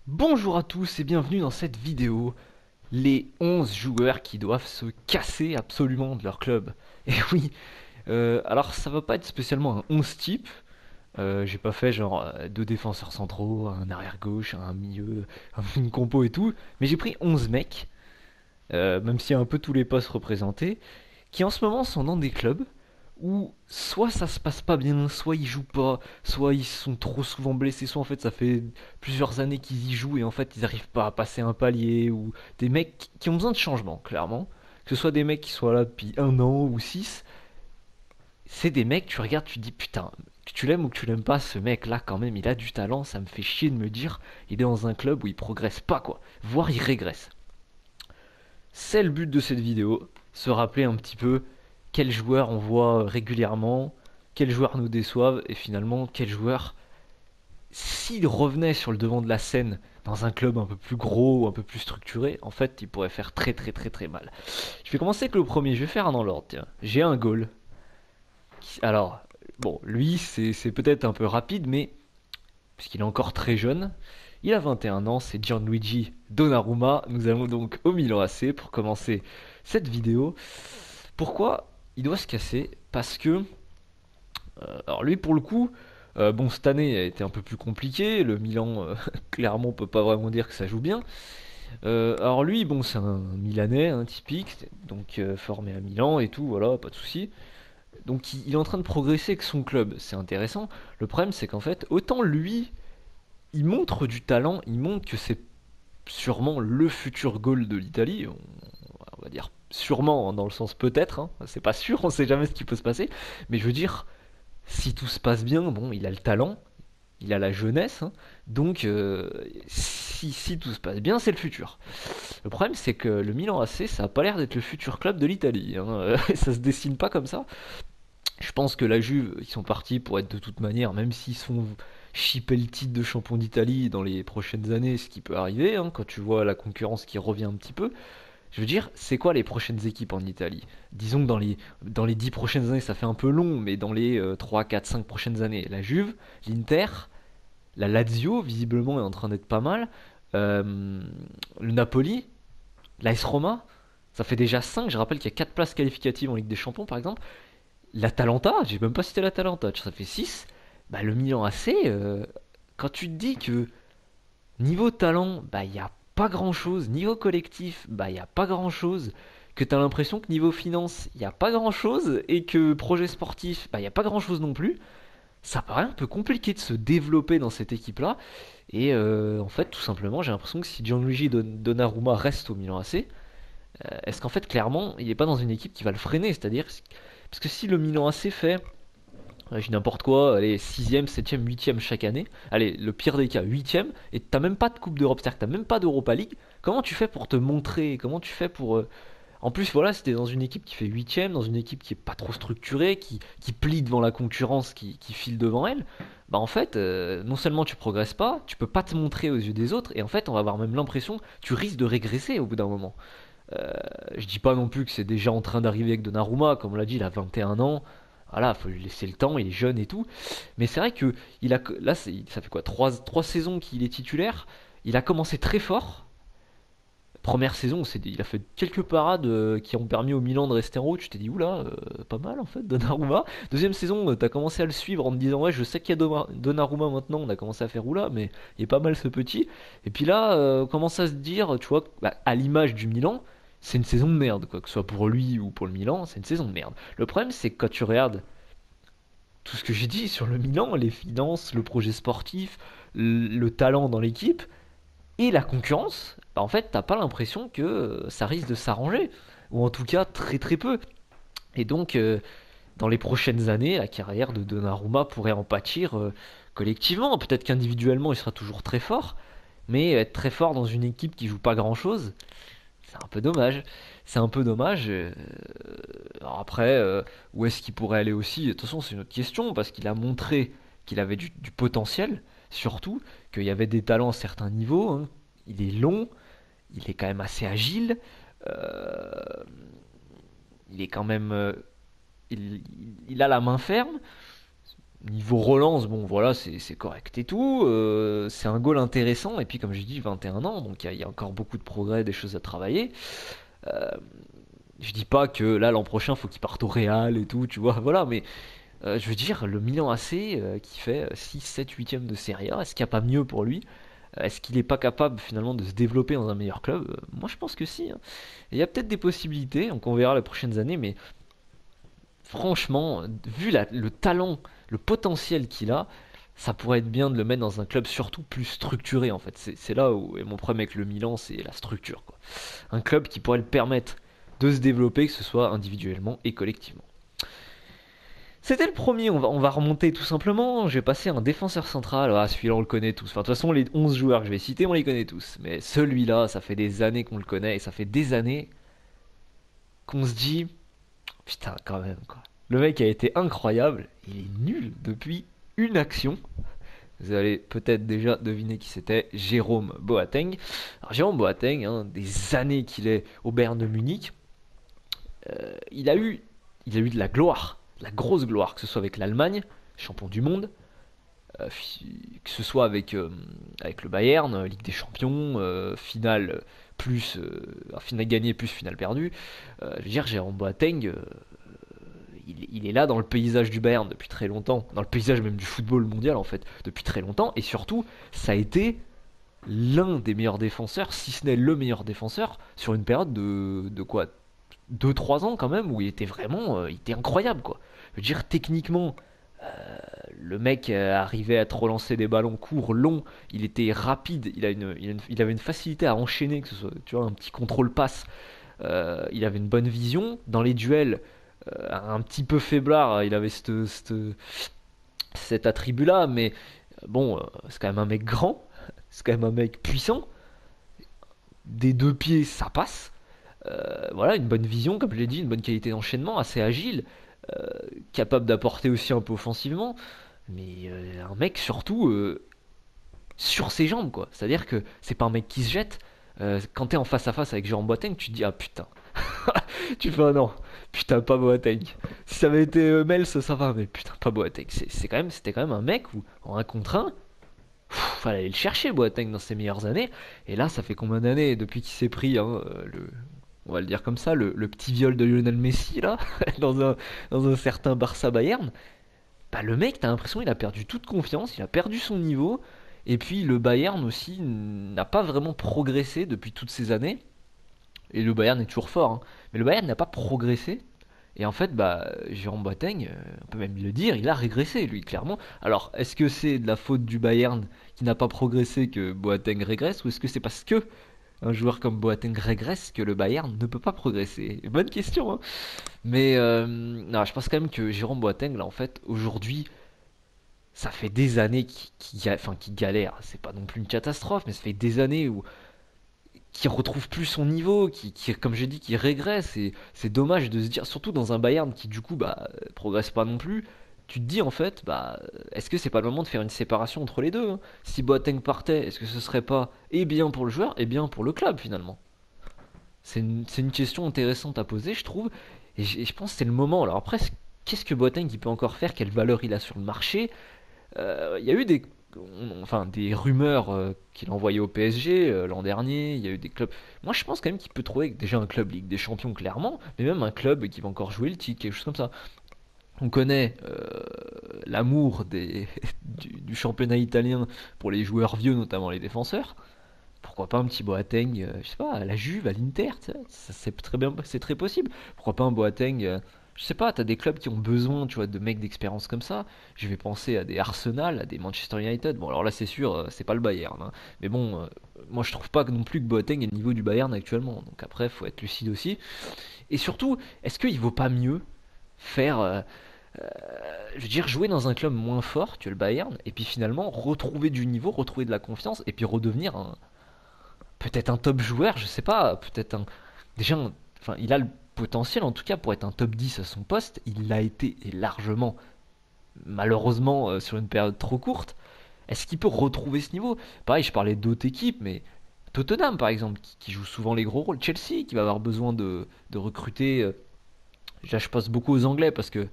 Bonjour à tous et bienvenue dans cette vidéo. Les 11 joueurs qui doivent se casser absolument de leur club. Et oui, alors ça va pas être spécialement un 11 type. J'ai pas fait genre deux défenseurs centraux, un arrière gauche, un milieu, une compo et tout. Mais j'ai pris 11 mecs, même s'il y a un peu tous les postes représentés, qui en ce moment sont dans des clubs où soit ça se passe pas bien, soit ils jouent pas, soit ils sont trop souvent blessés, soit en fait ça fait plusieurs années qu'ils y jouent et en fait ils arrivent pas à passer un palier, ou des mecs qui ont besoin de changement, clairement. Que ce soit des mecs qui soient là depuis un an ou six, c'est des mecs, tu regardes, tu te dis putain, que tu l'aimes ou que tu l'aimes pas, ce mec là quand même il a du talent, ça me fait chier de me dire il est dans un club où il progresse pas quoi, voire il régresse. C'est le but de cette vidéo, se rappeler un petit peu quels joueurs on voit régulièrement, quels joueurs nous déçoivent et finalement quels joueurs, s'ils revenaient sur le devant de la scène dans un club un peu plus gros ou un peu plus structuré, en fait ils pourraient faire très très très très mal. Je vais commencer avec le premier, je vais faire un dans l'ordre, tiens. J'ai un goal. Alors, bon, lui c'est peut-être un peu rapide, mais puisqu'il est encore très jeune, il a 21 ans, c'est Gianluigi Donnarumma. Nous allons donc au Milan AC pour commencer cette vidéo. Pourquoi il doit se casser? Parce que, alors lui pour le coup, bon cette année a été un peu plus compliquée, le Milan clairement on peut pas vraiment dire que ça joue bien. Alors lui bon c'est un Milanais hein, typique, donc formé à Milan et tout, voilà, pas de souci. Donc il est en train de progresser avec son club, c'est intéressant. Le problème c'est qu'en fait autant lui il montre du talent, il montre que c'est sûrement le futur goal de l'Italie, on va dire sûrement hein, dans le sens peut-être, hein, c'est pas sûr, on sait jamais ce qui peut se passer, mais je veux dire si tout se passe bien, bon, il a le talent, il a la jeunesse, hein, donc si tout se passe bien, c'est le futur. Le problème, c'est que le Milan AC, ça a pas l'air d'être le futur club de l'Italie. Hein. Ça se dessine pas comme ça. Je pense que la Juve, ils sont partis pour être de toute manière, même s'ils se font chipper le titre de champion d'Italie dans les prochaines années, ce qui peut arriver, hein, quand tu vois la concurrence qui revient un petit peu. Je veux dire, c'est quoi les prochaines équipes en Italie? Disons que dans les 10 prochaines années, ça fait un peu long, mais dans les 3, 4, 5 prochaines années, la Juve, l'Inter, la Lazio, visiblement, est en train d'être pas mal, euh, le Napoli, l'AS Roma, ça fait déjà 5. Je rappelle qu'il y a 4 places qualificatives en Ligue des Champions, par exemple. L'Atalanta, j'ai même pas cité l'Atalanta, ça fait 6. Bah, le Milan AC, quand tu te dis que niveau talent, bah, il n'y a pas grand chose. Niveau collectif, bah, il n'y a pas grand chose. Que tu as l'impression que niveau finance, il n'y a pas grand chose. Et que projet sportif, bah, il n'y a pas grand chose non plus. Ça paraît un peu compliqué de se développer dans cette équipe-là. Et en fait, tout simplement, j'ai l'impression que si Gianluigi Donnarumma reste au Milan AC, est-ce qu'en fait, clairement, il n'est pas dans une équipe qui va le freiner? C'est-à-dire, parce que si le Milan AC fait j'ai n'importe quoi, allez, 6ème, 7ème, 8ème chaque année. Allez, le pire des cas, 8ème, et t'as même pas de Coupe d'Europe, c'est-à-dire que t'as même pas d'Europa League. Comment tu fais pour te montrer? Comment tu fais pour. En plus, voilà, c'était dans une équipe qui fait 8ème, dans une équipe qui est pas trop structurée, qui plie devant la concurrence qui file devant elle. Bah en fait, non seulement tu progresses pas, tu peux pas te montrer aux yeux des autres, et en fait, on va avoir même l'impression, tu risques de régresser au bout d'un moment. Je dis pas non plus que c'est déjà en train d'arriver avec Donnarumma, comme on l'a dit, il a 21 ans. Voilà, faut lui laisser le temps, il est jeune et tout. Mais c'est vrai que là, ça fait quoi, trois saisons qu'il est titulaire. Il a commencé très fort. Première saison, il a fait quelques parades qui ont permis au Milan de rester en haut. Tu t'es dit, oula, pas mal en fait, Donnarumma. Deuxième saison, t'as commencé à le suivre en te disant, ouais, je sais qu'il y a Donnarumma maintenant. On a commencé à faire, oula, mais il est pas mal ce petit. Et puis là, on commence à se dire, tu vois, bah, à l'image du Milan, c'est une saison de merde, quoi. Que ce soit pour lui ou pour le Milan, c'est une saison de merde. Le problème, c'est que quand tu regardes tout ce que j'ai dit sur le Milan, les finances, le projet sportif, le talent dans l'équipe et la concurrence, bah en fait, t'as pas l'impression que ça risque de s'arranger. Ou en tout cas, très très peu. Et donc, dans les prochaines années, la carrière de Donnarumma pourrait en pâtir collectivement. Peut-être qu'individuellement, il sera toujours très fort. Mais être très fort dans une équipe qui joue pas grand-chose, c'est un peu dommage. C'est un peu dommage. Alors après, où est-ce qu'il pourrait aller aussi? De toute façon, c'est une autre question, parce qu'il a montré qu'il avait du potentiel, surtout, qu'il y avait des talents à certains niveaux. Hein. Il est long, il est quand même assez agile, euh, il est quand même. Il a la main ferme, Niveau relance, bon voilà, c'est correct et tout. C'est un goal intéressant. Et puis comme j'ai dit, 21 ans, donc il y a encore beaucoup de progrès, des choses à travailler. Euh, je dis pas que là l'an prochain faut qu'il parte au Real et tout, tu vois, voilà, mais je veux dire, le Milan AC qui fait 6, 7, 8ème de Serie A, est-ce qu'il n'y a pas mieux pour lui? Est-ce qu'il n'est pas capable finalement de se développer dans un meilleur club? Moi je pense que si, hein. Et il y a peut-être des possibilités, donc on verra les prochaines années, mais franchement, vu le talent, le potentiel qu'il a, ça pourrait être bien de le mettre dans un club surtout plus structuré en fait. C'est là où est mon problème avec le Milan, c'est la structure, quoi. Un club qui pourrait le permettre de se développer, que ce soit individuellement et collectivement. C'était le premier, on va remonter tout simplement. Je vais passer à un défenseur central. Ah, celui-là, on le connaît tous. Enfin, de toute façon, les 11 joueurs que je vais citer, on les connaît tous. Mais celui-là, ça fait des années qu'on le connaît et ça fait des années qu'on se dit, putain, quand même, quoi. Le mec a été incroyable. Il est nul depuis une action. Vous allez peut-être déjà deviner qui c'était, Jérôme Boateng. Alors, Jérôme Boateng, hein, des années qu'il est au Bayern de Munich, il a eu, il a eu de la gloire, de la grosse gloire, que ce soit avec l'Allemagne, champion du monde, que ce soit avec le Bayern, Ligue des Champions, finale plus finale gagnée plus finale perdue. Je veux dire, Jérôme Boateng, il est là dans le paysage du Bayern depuis très longtemps, dans le paysage même du football mondial en fait, depuis très longtemps, et surtout, ça a été l'un des meilleurs défenseurs, si ce n'est le meilleur défenseur, sur une période de quoi 2 3 ans quand même, où il était vraiment il était incroyable quoi. Je veux dire, techniquement, le mec arrivait à te relancer des ballons courts, longs, il était rapide, il avait une facilité à enchaîner, que ce soit tu vois, un petit contrôle passe. Il avait une bonne vision. Dans les duels, un petit peu faiblard, il avait cet attribut-là, mais bon, c'est quand même un mec grand, c'est quand même un mec puissant. Des deux pieds, ça passe. Voilà, une bonne vision, comme je l'ai dit, une bonne qualité d'enchaînement, assez agile, capable d'apporter aussi un peu offensivement, mais un mec surtout sur ses jambes, quoi. C'est-à-dire que c'est pas un mec qui se jette. Quand t'es en face à face avec Jérôme Boateng, tu te dis ah putain, tu fais un non, putain pas Boateng. Si ça avait été Mels, ça va, mais putain pas Boateng. C'était quand même un mec où en un contre un, fallait aller le chercher Boateng dans ses meilleures années. Et là, ça fait combien d'années depuis qu'il s'est pris, hein, on va le dire comme ça, le petit viol de Lionel Messi là, dans un certain Barça Bayern. Bah, le mec, t'as l'impression qu'il a perdu toute confiance, il a perdu son niveau. Et puis le Bayern aussi n'a pas vraiment progressé depuis toutes ces années. Et le Bayern est toujours fort, hein. Mais le Bayern n'a pas progressé. Et en fait, bah, Jérôme Boateng, on peut même le dire, il a régressé, lui, clairement. Alors, est-ce que c'est de la faute du Bayern qui n'a pas progressé que Boateng régresse, ou est-ce que c'est parce que un joueur comme Boateng régresse que le Bayern ne peut pas progresser? Bonne question, hein. Mais non, je pense quand même que Jérôme Boateng, là, en fait, aujourd'hui, ça fait des années qu'il galère. C'est pas non plus une catastrophe, mais ça fait des années où qui retrouve plus son niveau, comme j'ai dit, qui régresse. Et c'est dommage de se dire, surtout dans un Bayern qui du coup bah progresse pas non plus. Tu te dis en fait, bah est-ce que c'est pas le moment de faire une séparation entre les deux, hein? Si Boateng partait, est-ce que ce serait pas et bien pour le joueur et bien pour le club finalement? C'est une question intéressante à poser, je trouve. Et je pense que c'est le moment. Alors après, qu'est-ce que Boateng il peut encore faire? Quelle valeur il a sur le marché? Il y a eu des rumeurs qu'il a envoyé au PSG l'an dernier. Il y a eu des clubs. Moi, je pense quand même qu'il peut trouver déjà un club Ligue des Champions, clairement, mais même un club qui va encore jouer le titre, quelque chose comme ça. On connaît l'amour du championnat italien pour les joueurs vieux, notamment les défenseurs. Pourquoi pas un petit Boateng, je sais pas, à la Juve, à l'Inter, tu sais, ça, c'est très bien, c'est très possible. Pourquoi pas un Boateng, je sais pas, t'as des clubs qui ont besoin, tu vois, de mecs d'expérience comme ça. Je vais penser à des Arsenal, à des Manchester United. Bon, alors là, c'est sûr, c'est pas le Bayern, hein. Mais bon, moi je trouve pas non plus que Boateng est le niveau du Bayern actuellement. Donc après, faut être lucide aussi. Et surtout, est-ce qu'il vaut pas mieux faire, je veux dire, jouer dans un club moins fort que le Bayern, et puis finalement retrouver du niveau, retrouver de la confiance, et puis redevenir peut-être un top joueur, je sais pas, peut-être déjà, enfin, il a le potentiel en tout cas pour être un top 10 à son poste, il l'a été et largement, malheureusement sur une période trop courte. Est-ce qu'il peut retrouver ce niveau? Pareil, je parlais d'autres équipes, mais Tottenham par exemple, qui joue souvent les gros rôles, Chelsea qui va avoir besoin de recruter. Là, je passe beaucoup aux Anglais parce que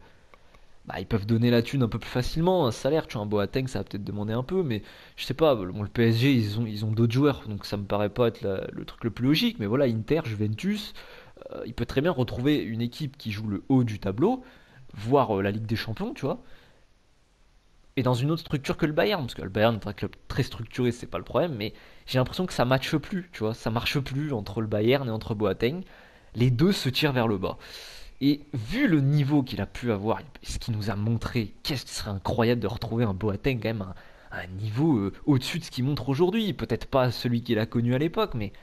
bah, ils peuvent donner la thune un peu plus facilement. Un salaire, tu vois, un Boateng, ça va peut-être demander un peu, mais je sais pas. Bon, le PSG, ils ont d'autres joueurs, donc ça me paraît pas être le truc le plus logique. Mais voilà, Inter, Juventus, il peut très bien retrouver une équipe qui joue le haut du tableau, voire la Ligue des Champions, tu vois, et dans une autre structure que le Bayern, parce que le Bayern est un club très structuré, c'est pas le problème, mais j'ai l'impression que ça matche plus, tu vois, ça marche plus entre le Bayern et entre Boateng. Les deux se tirent vers le bas. Et vu le niveau qu'il a pu avoir, ce qu'il nous a montré, qu'est-ce qui serait incroyable de retrouver un Boateng quand même à un niveau au-dessus de ce qu'il montre aujourd'hui. Peut-être pas celui qu'il a connu à l'époque, mais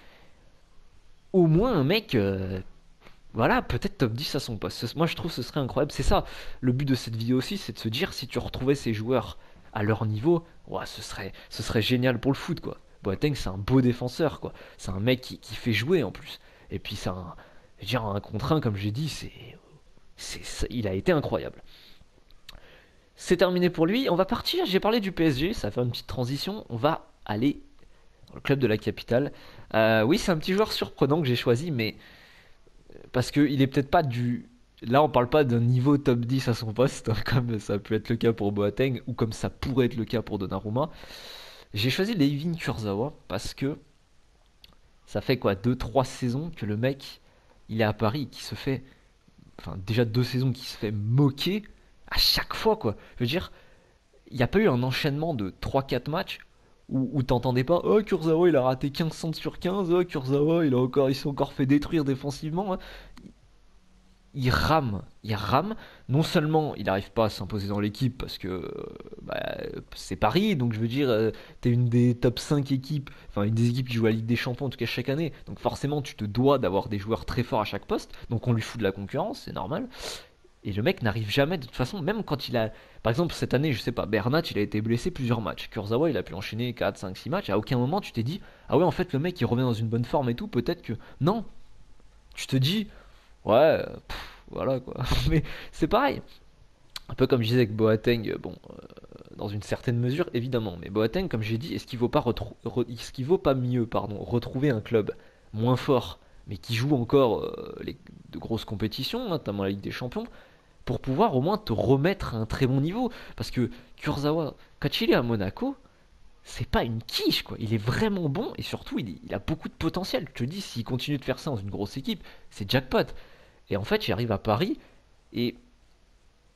au moins un mec, voilà, peut-être top 10 à son poste. Moi je trouve que ce serait incroyable. C'est ça, le but de cette vidéo aussi, c'est de se dire si tu retrouvais ces joueurs à leur niveau, ouais, ce serait génial pour le foot, quoi. Boateng, c'est un beau défenseur, quoi. C'est un mec qui fait jouer en plus. Et puis c'est un, je veux dire, un contre un, comme j'ai dit, il a été incroyable. C'est terminé pour lui. On va partir. J'ai parlé du PSG. Ça va faire une petite transition. On va aller dans le club de la capitale. Oui, c'est un petit joueur surprenant que j'ai choisi, mais parce qu'il est peut-être pas du. Là, on parle pas d'un niveau top 10 à son poste, comme ça peut être le cas pour Boateng ou comme ça pourrait être le cas pour Donnarumma. J'ai choisi Layvin Kurzawa parce que ça fait quoi, 2 3 saisons que le mec il est à Paris, qui se fait, enfin déjà 2 saisons qui se fait moquer à chaque fois, quoi. Je veux dire, il n'y a pas eu un enchaînement de 3 4 matchs où t'entendais pas oh Kurzawa il a raté 15 centres sur 15, oh Kurzawa il s'est encore fait détruire défensivement, hein. Il rame. Non seulement il n'arrive pas à s'imposer dans l'équipe parce que bah, c'est Paris, donc je veux dire, t'es une des top 5 équipes, enfin une des équipes qui joue à la Ligue des Champions en tout cas chaque année, donc forcément tu te dois d'avoir des joueurs très forts à chaque poste, donc on lui fout de la concurrence, c'est normal. Et le mec n'arrive jamais, de toute façon, même quand il a. Par exemple, cette année, je sais pas, Bernat, il a été blessé plusieurs matchs. Kurzawa, il a pu enchaîner 4 5 6 matchs. À aucun moment, tu t'es dit, ah ouais, en fait, le mec, il revient dans une bonne forme et tout. Peut-être que. Non. Tu te dis, ouais, voilà quoi. Mais c'est pareil. Un peu comme je disais avec Boateng, bon, dans une certaine mesure, évidemment. Mais Boateng, comme j'ai dit, est-ce qu'il vaut pas mieux, pardon, retrouver un club moins fort, mais qui joue encore de grosses compétitions, hein, notamment la Ligue des Champions, pour pouvoir au moins te remettre à un très bon niveau. Parce que Kurzawa, quand il est à Monaco, c'est pas une quiche, quoi. Il est vraiment bon et surtout, il a beaucoup de potentiel. Je te dis, s'il continue de faire ça dans une grosse équipe, c'est jackpot. Et en fait, il arrive à Paris et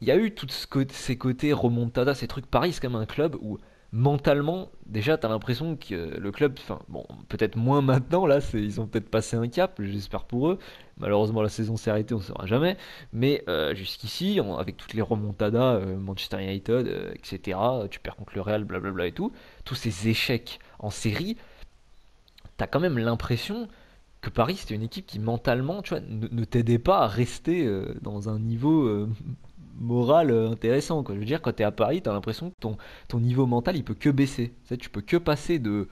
il y a eu tous ces côtés remontada, ces trucs. Paris, c'est quand même un club où mentalement, déjà, t'as l'impression que le club, enfin, bon, peut-être moins maintenant, là, ils ont peut-être passé un cap, j'espère pour eux. Malheureusement, la saison s'est arrêtée, on ne saura jamais. Mais jusqu'ici, avec toutes les remontadas, Manchester United, etc., tu perds contre le Real, blablabla et tout, tous ces échecs en série, t'as quand même l'impression que Paris, c'était une équipe qui mentalement, tu vois, ne t'aidait pas à rester dans un niveau moral intéressant, quoi. Je veux dire, quand t'es à Paris, t'as l'impression que ton niveau mental, il peut que baisser. Tu sais, tu peux que passer de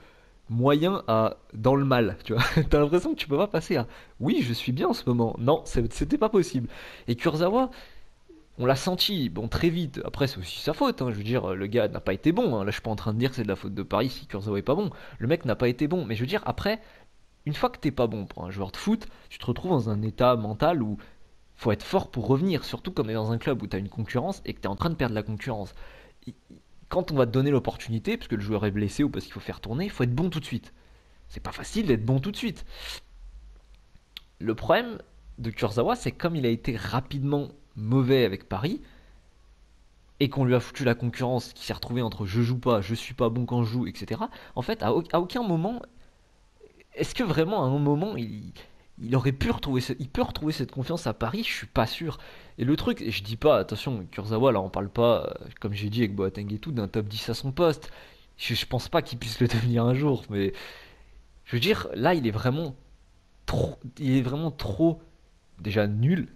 moyen à dans le mal, tu vois. T'as l'impression que tu peux pas passer à oui, je suis bien en ce moment. Non, c'était pas possible. Et Kurzawa, on l'a senti, bon, très vite. Après, c'est aussi sa faute, hein. Je veux dire, le gars n'a pas été bon, hein. Là, je suis pas en train de dire que c'est de la faute de Paris si Kurzawa est pas bon. Le mec n'a pas été bon. Mais je veux dire, après, une fois que t'es pas bon pour un joueur de foot, tu te retrouves dans un état mental où faut être fort pour revenir, surtout quand on est dans un club où tu as une concurrence et que tu es en train de perdre la concurrence. Quand on va te donner l'opportunité, parce que le joueur est blessé ou parce qu'il faut faire tourner, il faut être bon tout de suite. C'est pas facile d'être bon tout de suite. Le problème de Kurzawa, c'est que comme il a été rapidement mauvais avec Paris, et qu'on lui a foutu la concurrence, qui s'est retrouvé entre je joue pas, je suis pas bon quand je joue, etc. En fait, à aucun moment, est-ce que vraiment à un moment il aurait pu retrouver il peut retrouver cette confiance à Paris? Je suis pas sûr. Et le truc, et je dis pas, attention, Kurzawa, là on parle pas, comme j'ai dit avec Boateng et tout, d'un top 10 à son poste. Je pense pas qu'il puisse le devenir un jour, mais je veux dire, là il est vraiment trop déjà nul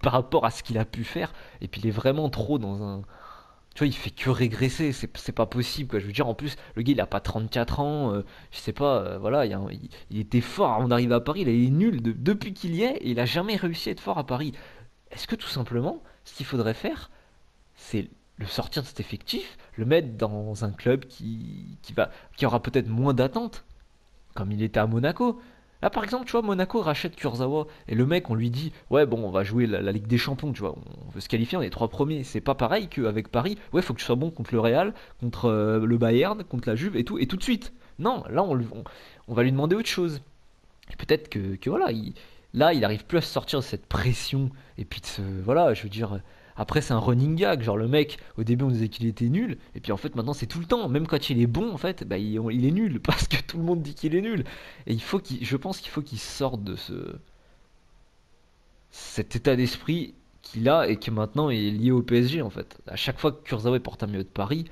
par rapport à ce qu'il a pu faire, et puis il est vraiment trop dans un, tu vois, il fait que régresser, c'est pas possible, quoi. Je veux dire, en plus, le gars, il a pas 34 ans, je sais pas, voilà, il était fort avant d'arriver à Paris, il est nul depuis qu'il y est, et il a jamais réussi à être fort à Paris. Est-ce que tout simplement, ce qu'il faudrait faire, c'est le sortir de cet effectif, le mettre dans un club qui aura peut-être moins d'attentes, comme il était à Monaco. Là, par exemple, tu vois, Monaco rachète Kurzawa, et le mec, on lui dit, ouais, bon, on va jouer la Ligue des Champions, tu vois, on veut se qualifier, on est 3 premiers. C'est pas pareil qu'avec Paris, ouais, faut que tu sois bon contre le Real, contre le Bayern, contre la Juve, et tout de suite. Non, là, on va lui demander autre chose. Et peut-être que voilà, là, il arrive plus à se sortir de cette pression. Et puis, voilà, je veux dire, après, c'est un running gag. Genre, le mec, au début, on disait qu'il était nul. Et puis, en fait, maintenant, c'est tout le temps. Même quand il est bon, en fait, bah, il est nul. Parce que tout le monde dit qu'il est nul. Et je pense qu'il faut qu'il sorte de cet état d'esprit qu'il a et que maintenant est lié au PSG, en fait. À chaque fois que Kurzawa porte un maillot de Paris,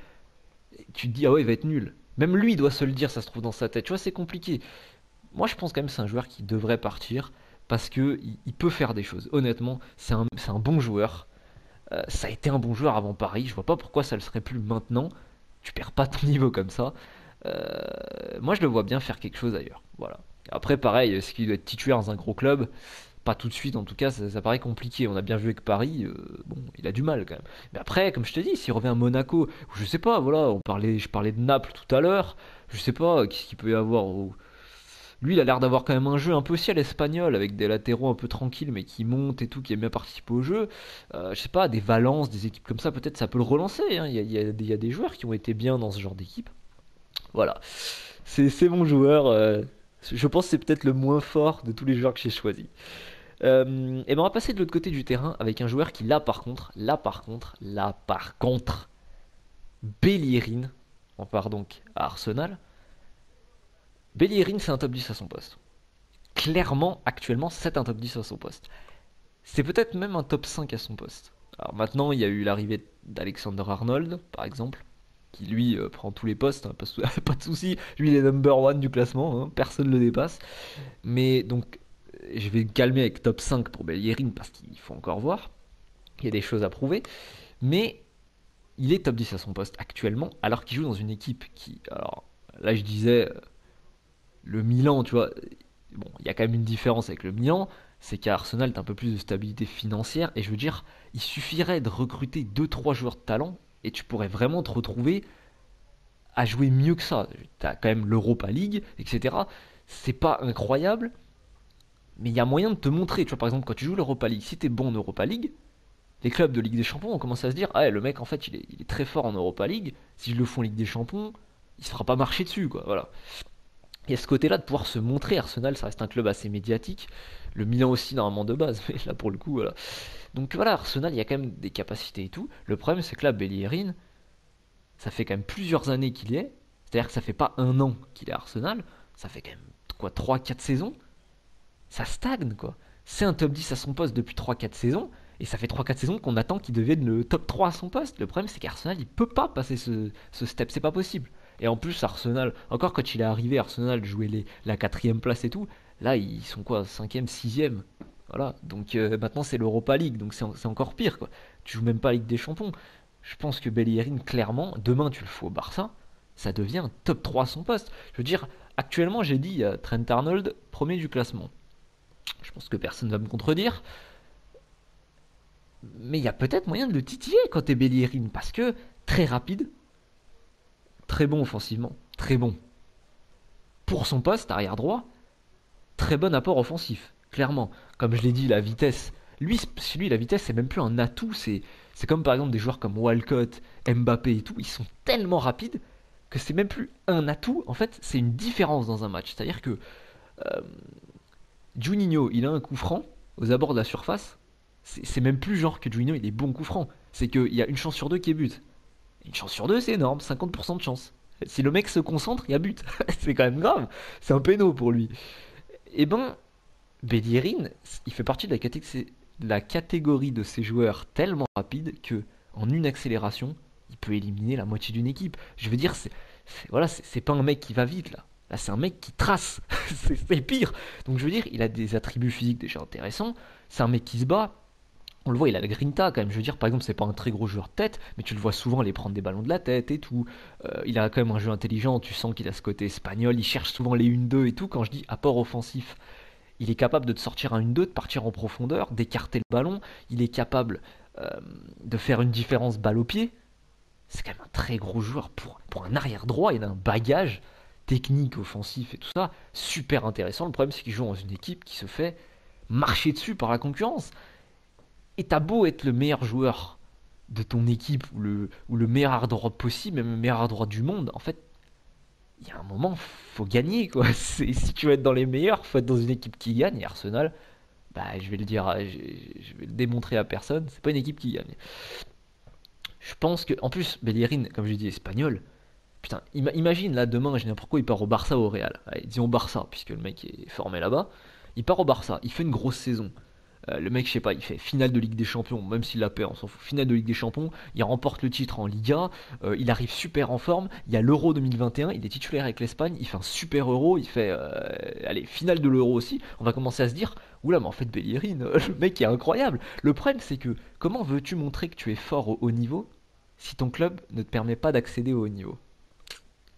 tu te dis, ah ouais, il va être nul. Même lui, il doit se le dire, ça se trouve dans sa tête. Tu vois, c'est compliqué. Moi, je pense quand même que c'est un joueur qui devrait partir parce que il peut faire des choses. Honnêtement, c'est un bon joueur. Ça a été un bon joueur avant Paris. Je vois pas pourquoi ça le serait plus maintenant. Tu perds pas ton niveau comme ça. Moi, je le vois bien faire quelque chose ailleurs. Voilà. Après, pareil, est-ce qu'il doit être titulaire dans un gros club? Pas tout de suite, en tout cas, ça paraît compliqué. On a bien vu avec Paris, bon, il a du mal quand même. Mais après, comme je te dis, s'il revient à Monaco, ou je sais pas, voilà, je parlais de Naples tout à l'heure, je sais pas, qu'est-ce qu'il peut y avoir lui, il a l'air d'avoir quand même un jeu un peu aussi à l'espagnol, avec des latéraux un peu tranquilles, mais qui montent et tout, qui aiment bien participer au jeu. Je sais pas, des Valence, des équipes comme ça, peut-être ça peut le relancer, hein. Il y a des joueurs qui ont été bien dans ce genre d'équipe. Voilà, c'est mon joueur. Je pense que c'est peut-être le moins fort de tous les joueurs que j'ai choisis. Et ben on va passer de l'autre côté du terrain avec un joueur qui, là par contre, Bellerin, on part donc à Arsenal. Bellerin, c'est un top 10 à son poste. Clairement, actuellement, c'est un top 10 à son poste. C'est peut-être même un top 5 à son poste. Alors maintenant, il y a eu l'arrivée d'Alexander Arnold, par exemple, qui lui prend tous les postes, hein, pas de souci. Lui, il est number one du classement, hein, personne ne le dépasse. Mais donc, je vais me calmer avec top 5 pour Bellerin parce qu'il faut encore voir. Il y a des choses à prouver. Mais il est top 10 à son poste actuellement, alors qu'il joue dans une équipe qui. Alors là, je disais, le Milan, tu vois, bon, il y a quand même une différence avec le Milan, c'est qu'à Arsenal, t'as un peu plus de stabilité financière, et je veux dire, il suffirait de recruter deux trois joueurs de talent, et tu pourrais vraiment te retrouver à jouer mieux que ça. T'as quand même l'Europa League, etc. C'est pas incroyable, mais il y a moyen de te montrer. Tu vois, par exemple, quand tu joues l'Europa League, si t'es bon en Europa League, les clubs de Ligue des Champions ont commencé à se dire, ah ouais, le mec, en fait, il est très fort en Europa League, si je le fais en Ligue des Champions, il se fera pas marcher dessus, quoi, voilà. Il y a ce côté-là de pouvoir se montrer. Arsenal, ça reste un club assez médiatique. Le Milan aussi, normalement, de base. Mais là, pour le coup, voilà. Donc voilà, Arsenal, il y a quand même des capacités et tout. Le problème, c'est que là, Bellerin, ça fait quand même plusieurs années qu'il y est. C'est-à-dire que ça fait pas un an qu'il est à Arsenal. Ça fait quand même, quoi, 3 4 saisons. Ça stagne, quoi. C'est un top 10 à son poste depuis 3 4 saisons. Et ça fait 3 4 saisons qu'on attend qu'il devienne le top 3 à son poste. Le problème, c'est qu'Arsenal, il peut pas passer ce step. C'est pas possible. Et en plus, Arsenal, encore quand il est arrivé, Arsenal jouait la quatrième place et tout. Là, ils sont quoi, cinquième, sixième. Voilà. Donc maintenant, c'est l'Europa League. Donc c'est encore pire, quoi. Tu joues même pas la Ligue des Champions. Je pense que Bellerin, clairement, demain, tu le fais au Barça. Ça devient un top 3 à son poste. Je veux dire, actuellement, j'ai dit Trent Arnold, premier du classement. Je pense que personne ne va me contredire. Mais il y a peut-être moyen de le titiller quand t'es Bellerin. Parce que très rapide, très bon offensivement, très bon. Pour son poste, arrière droit, très bon apport offensif, clairement. Comme je l'ai dit, la vitesse. Chez lui, la vitesse, c'est même plus un atout. C'est comme par exemple des joueurs comme Walcott, Mbappé et tout. Ils sont tellement rapides que c'est même plus un atout. En fait, c'est une différence dans un match. C'est-à-dire que euh, Juninho, il a un coup franc aux abords de la surface. C'est même plus genre que Juninho, il est bon coup franc. C'est qu'il y a une chance sur deux qui est but. Une chance sur deux, c'est énorme, 50% de chance. Si le mec se concentre, il y a but. C'est quand même grave. C'est un péno pour lui. Et ben, Bellerin, il fait partie de la catégorie de ces joueurs tellement rapides que, en une accélération, il peut éliminer la moitié d'une équipe. Je veux dire, voilà, c'est pas un mec qui va vite là. Là, c'est un mec qui trace. C'est pire. Donc, je veux dire, il a des attributs physiques déjà intéressants. C'est un mec qui se bat. On le voit, il a la grinta quand même. Je veux dire, par exemple, c'est pas un très gros joueur de tête, mais tu le vois souvent aller prendre des ballons de la tête et tout. Il a quand même un jeu intelligent. Tu sens qu'il a ce côté espagnol. Il cherche souvent les 1-2 et tout. Quand je dis apport offensif, il est capable de te sortir un 1-2, de partir en profondeur, d'écarter le ballon. Il est capable euh, de faire une différence balle au pied. C'est quand même un très gros joueur pour un arrière droit. Il a un bagage technique, offensif et tout ça, super intéressant. Le problème, c'est qu'il joue dans une équipe qui se fait marcher dessus par la concurrence. Et t'as beau être le meilleur joueur de ton équipe ou le meilleur hard droit possible, même le meilleur hard droit du monde, en fait, il y a un moment, faut gagner quoi. Si tu veux être dans les meilleurs, faut être dans une équipe qui gagne. Et Arsenal, bah, je vais le dire, je vais le démontrer à personne, c'est pas une équipe qui gagne. Je pense que, en plus, Bellerin, comme je dis, espagnol. Putain, imagine là demain, je sais pas pourquoi il part au Barça ou au Real. Allez, disons Barça, puisque le mec est formé là-bas. Il part au Barça, il fait une grosse saison. Le mec, je sais pas, il fait finale de Ligue des Champions, même s'il la perd, on s'en fout. Finale de Ligue des Champions, il remporte le titre en Liga, il arrive super en forme. Il y a l'Euro 2021, il est titulaire avec l'Espagne, il fait un super Euro, il fait, allez, finale de l'Euro aussi. On va commencer à se dire, oula, mais en fait, Bellerin, le mec est incroyable. Le problème, c'est que comment veux-tu montrer que tu es fort au haut niveau si ton club ne te permet pas d'accéder au haut niveau?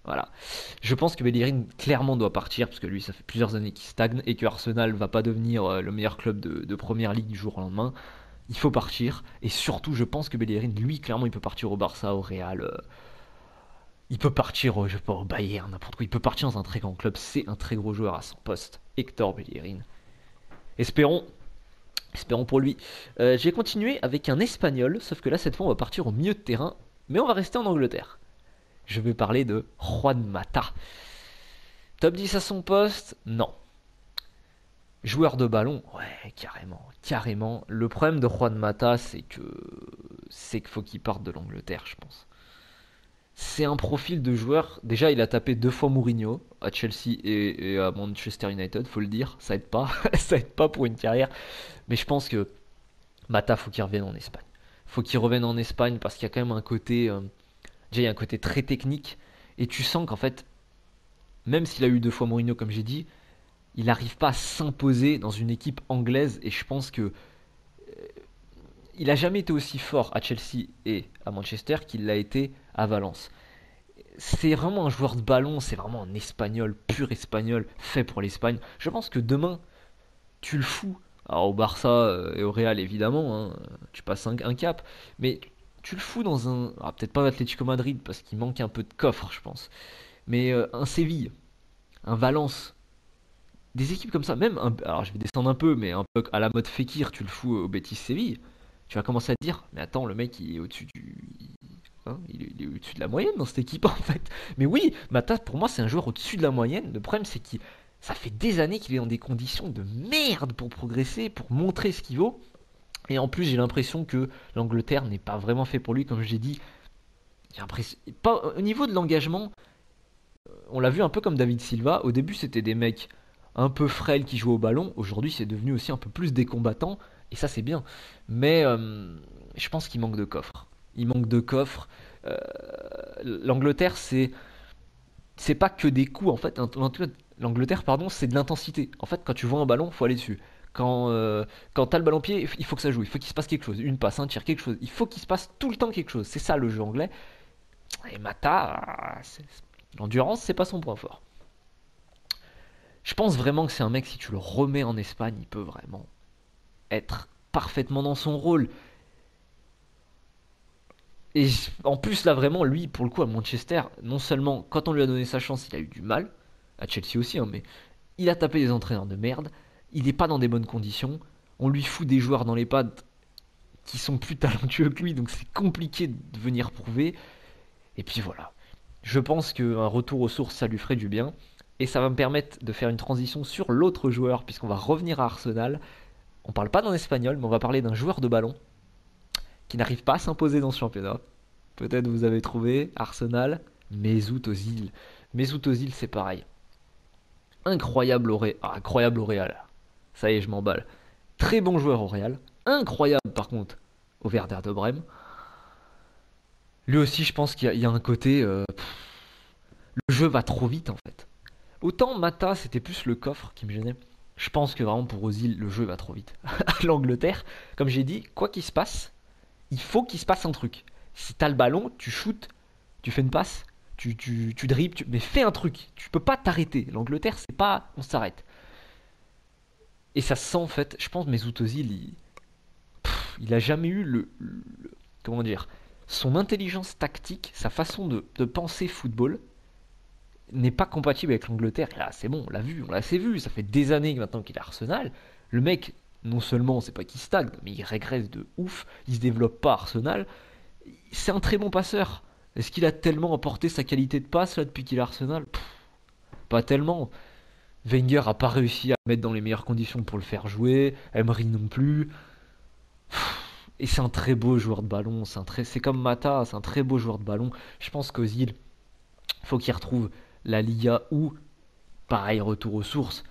Voilà. Je pense que Bellerin clairement doit partir parce que lui ça fait plusieurs années qu'il stagne et que Arsenal va pas devenir le meilleur club de première ligue du jour au lendemain. Il faut partir et surtout je pense que Bellerin lui clairement il peut partir au Barça, au Real, il peut partir je sais pas, au Bayern, n'importe quoi. Il peut partir dans un très grand club. C'est un très gros joueur à son poste. Hector Bellerin. Espérons. Espérons pour lui. J'ai continué avec un Espagnol, sauf que là cette fois on va partir au milieu de terrain, mais on va rester en Angleterre. Je vais parler de Juan Mata. Top 10 à son poste? Non. Joueur de ballon? Ouais, carrément. Carrément. Le problème de Juan Mata, c'est qu'il faut qu'il parte de l'Angleterre, je pense. C'est un profil de joueur. Déjà, il a tapé 2 fois Mourinho à Chelsea et à Manchester United, faut le dire. Ça aide pas. Ça aide pas pour une carrière. Mais je pense que Mata, faut qu'il revienne en Espagne. Faut qu'il revienne en Espagne parce qu'il y a quand même un côté. Déjà, il y a un côté très technique. Et tu sens qu'en fait, même s'il a eu 2 fois Mourinho, comme j'ai dit, il n'arrive pas à s'imposer dans une équipe anglaise. Et je pense que il a jamais été aussi fort à Chelsea et à Manchester qu'il l'a été à Valence. C'est vraiment un joueur de ballon, c'est vraiment un espagnol, pur espagnol, fait pour l'Espagne. Je pense que demain, tu le fous. Alors au Barça et au Real, évidemment, hein, tu passes un cap. Mais tu le fous dans un. Ah, peut-être pas l'Atlético Madrid, parce qu'il manque un peu de coffre, je pense. Mais un Séville, un Valence, des équipes comme ça, même, alors je vais descendre un peu, mais un peu à la mode Fekir, tu le fous au Betis Séville, tu vas commencer à te dire, mais attends, le mec il est au-dessus hein, il est au-dessus de la moyenne dans cette équipe en fait. Mais oui, Mata pour moi c'est un joueur au-dessus de la moyenne. Le problème c'est qu'il ça fait des années qu'il est dans des conditions de merde pour progresser, pour montrer ce qu'il vaut. Et en plus j'ai l'impression que l'Angleterre n'est pas vraiment fait pour lui, comme j'ai dit. J'ai l'impression, pas au niveau de l'engagement, on l'a vu un peu comme David Silva. Au début, c'était des mecs un peu frêles qui jouaient au ballon. Aujourd'hui, c'est devenu aussi un peu plus des combattants. Et ça, c'est bien. Mais je pense qu'il manque de coffre. Il manque de coffre. Euh, L'Angleterre, c'est pas que des coups. En fait, l'Angleterre, pardon, c'est de l'intensité. En fait, quand tu vois un ballon, faut aller dessus. Quand t'as le ballon au pied, il faut que ça joue. Il faut qu'il se passe quelque chose. Une passe, un tir, quelque chose. Il faut qu'il se passe tout le temps quelque chose. C'est ça le jeu anglais. Et Mata, l'endurance, c'est pas son point fort. Je pense vraiment que c'est un mec, si tu le remets en Espagne, il peut vraiment être parfaitement dans son rôle. Et en plus, là, vraiment, lui, pour le coup, à Manchester, non seulement, quand on lui a donné sa chance, il a eu du mal, à Chelsea aussi, hein, mais il a tapé des entraîneurs de merde, il n'est pas dans des bonnes conditions, on lui fout des joueurs dans les pads qui sont plus talentueux que lui, donc c'est compliqué de venir prouver. Et puis voilà. Je pense qu'un retour aux sources, ça lui ferait du bien. Et ça va me permettre de faire une transition sur l'autre joueur, puisqu'on va revenir à Arsenal. On parle pas d'un espagnol, mais on va parler d'un joueur de ballon qui n'arrive pas à s'imposer dans ce championnat. Peut-être vous avez trouvé Arsenal, Mesut Ozil. Mesut Ozil, c'est pareil. Incroyable au Real. Ça y est, je m'emballe. Très bon joueur au Real. Incroyable par contre au Werder de Brême. Lui aussi, je pense qu'il y a un côté. Le jeu va trop vite en fait. Autant Mata, c'était plus le coffre qui me gênait. Je pense que vraiment pour Ozil, le jeu va trop vite. À l'Angleterre, comme j'ai dit, quoi qu'il se passe, il faut qu'il se passe un truc. Si t'as le ballon, tu shootes, tu fais une passe, tu dribbles, mais fais un truc. Tu peux pas t'arrêter. L'Angleterre, c'est pas on s'arrête. Et ça se sent en fait. Je pense Mesut Ozil, il a jamais eu comment dire, son intelligence tactique, sa façon de penser football. n'est pas compatible avec l'Angleterre. Et là, c'est bon, on l'a vu, on l'a assez vu. Ça fait des années maintenant qu'il est à Arsenal. Le mec, non seulement c'est pas qu'il stagne, mais il régresse de ouf. Il se développe pas à Arsenal. C'est un très bon passeur. Est-ce qu'il a tellement apporté sa qualité de passe là depuis qu'il est à Arsenal? Pas tellement. Wenger a pas réussi à le mettre dans les meilleures conditions pour le faire jouer. Emery non plus. Et c'est un très beau joueur de ballon. C'est comme Mata, c'est un très beau joueur de ballon. Je pense qu'Ozil, faut qu'il retrouve la Liga ou, pareil, retour aux sources.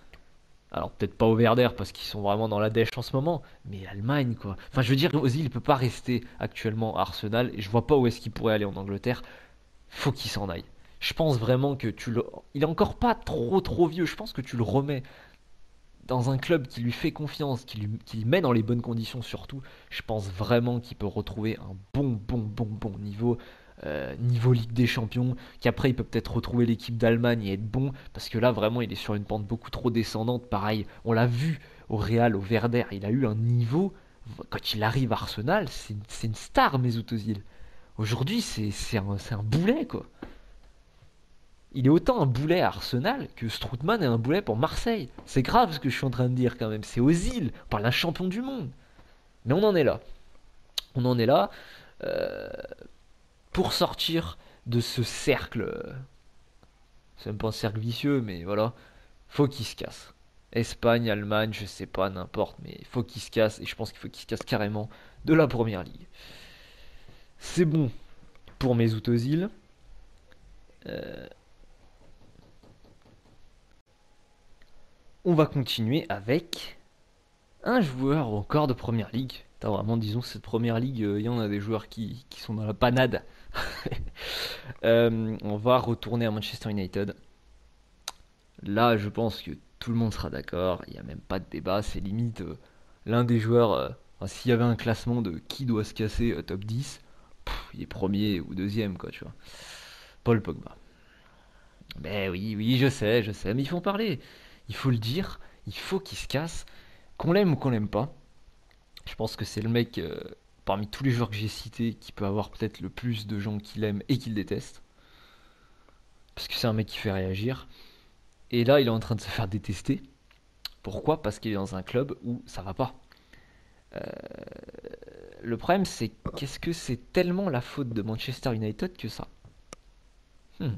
Alors peut-être pas au Werder parce qu'ils sont vraiment dans la dèche en ce moment, mais l'Allemagne quoi. Enfin je veux dire, Ozil il peut pas rester actuellement à Arsenal et je vois pas où est-ce qu'il pourrait aller en Angleterre. Faut qu'il s'en aille. Je pense vraiment que il est encore pas trop vieux. Je pense que tu le remets dans un club qui lui fait confiance, qui le met dans les bonnes conditions surtout. Je pense vraiment qu'il peut retrouver un bon niveau. Niveau Ligue des Champions, qu'après il peut peut-être retrouver l'équipe d'Allemagne et être bon, parce que là vraiment il est sur une pente beaucoup trop descendante. Pareil, on l'a vu au Real, au Werder, il a eu un niveau, quand il arrive à Arsenal, c'est une star Mesut Özil. Aujourd'hui c'est un boulet quoi. Il est autant un boulet à Arsenal que Strootman est un boulet pour Marseille. C'est grave ce que je suis en train de dire quand même, c'est Özil, on parle d'un champion du monde. Mais on en est là. On en est là. Euh, pour sortir de ce cercle, c'est même pas un cercle vicieux, mais voilà, faut qu'il se casse. Espagne, Allemagne, je sais pas, n'importe, mais il faut qu'il se casse, et je pense qu'il faut qu'il se casse carrément de la première ligue. C'est bon pour Mesut Özil. Euh, on va continuer avec un joueur encore de première ligue. T'as vraiment, disons, cette première ligue, il y en a des joueurs qui sont dans la panade. On va retourner à Manchester United. Là, je pense que tout le monde sera d'accord. Il n'y a même pas de débat. C'est limite l'un des joueurs. Enfin, s'il y avait un classement de qui doit se casser top 10, il est premier ou deuxième, quoi, tu vois. Paul Pogba. Ben oui, oui, je sais, mais il faut en parler. Il faut le dire. Il faut qu'il se casse. Qu'on l'aime ou qu'on l'aime pas. Je pense que c'est le mec, parmi tous les joueurs que j'ai cités, qui peut avoir peut-être le plus de gens qui l'aiment et qui le détestent. Parce que c'est un mec qui fait réagir. Et là, il est en train de se faire détester. Pourquoi? Parce qu'il est dans un club où ça va pas. Euh, le problème, c'est qu'est-ce que c'est tellement la faute de Manchester United que ça? Hmm.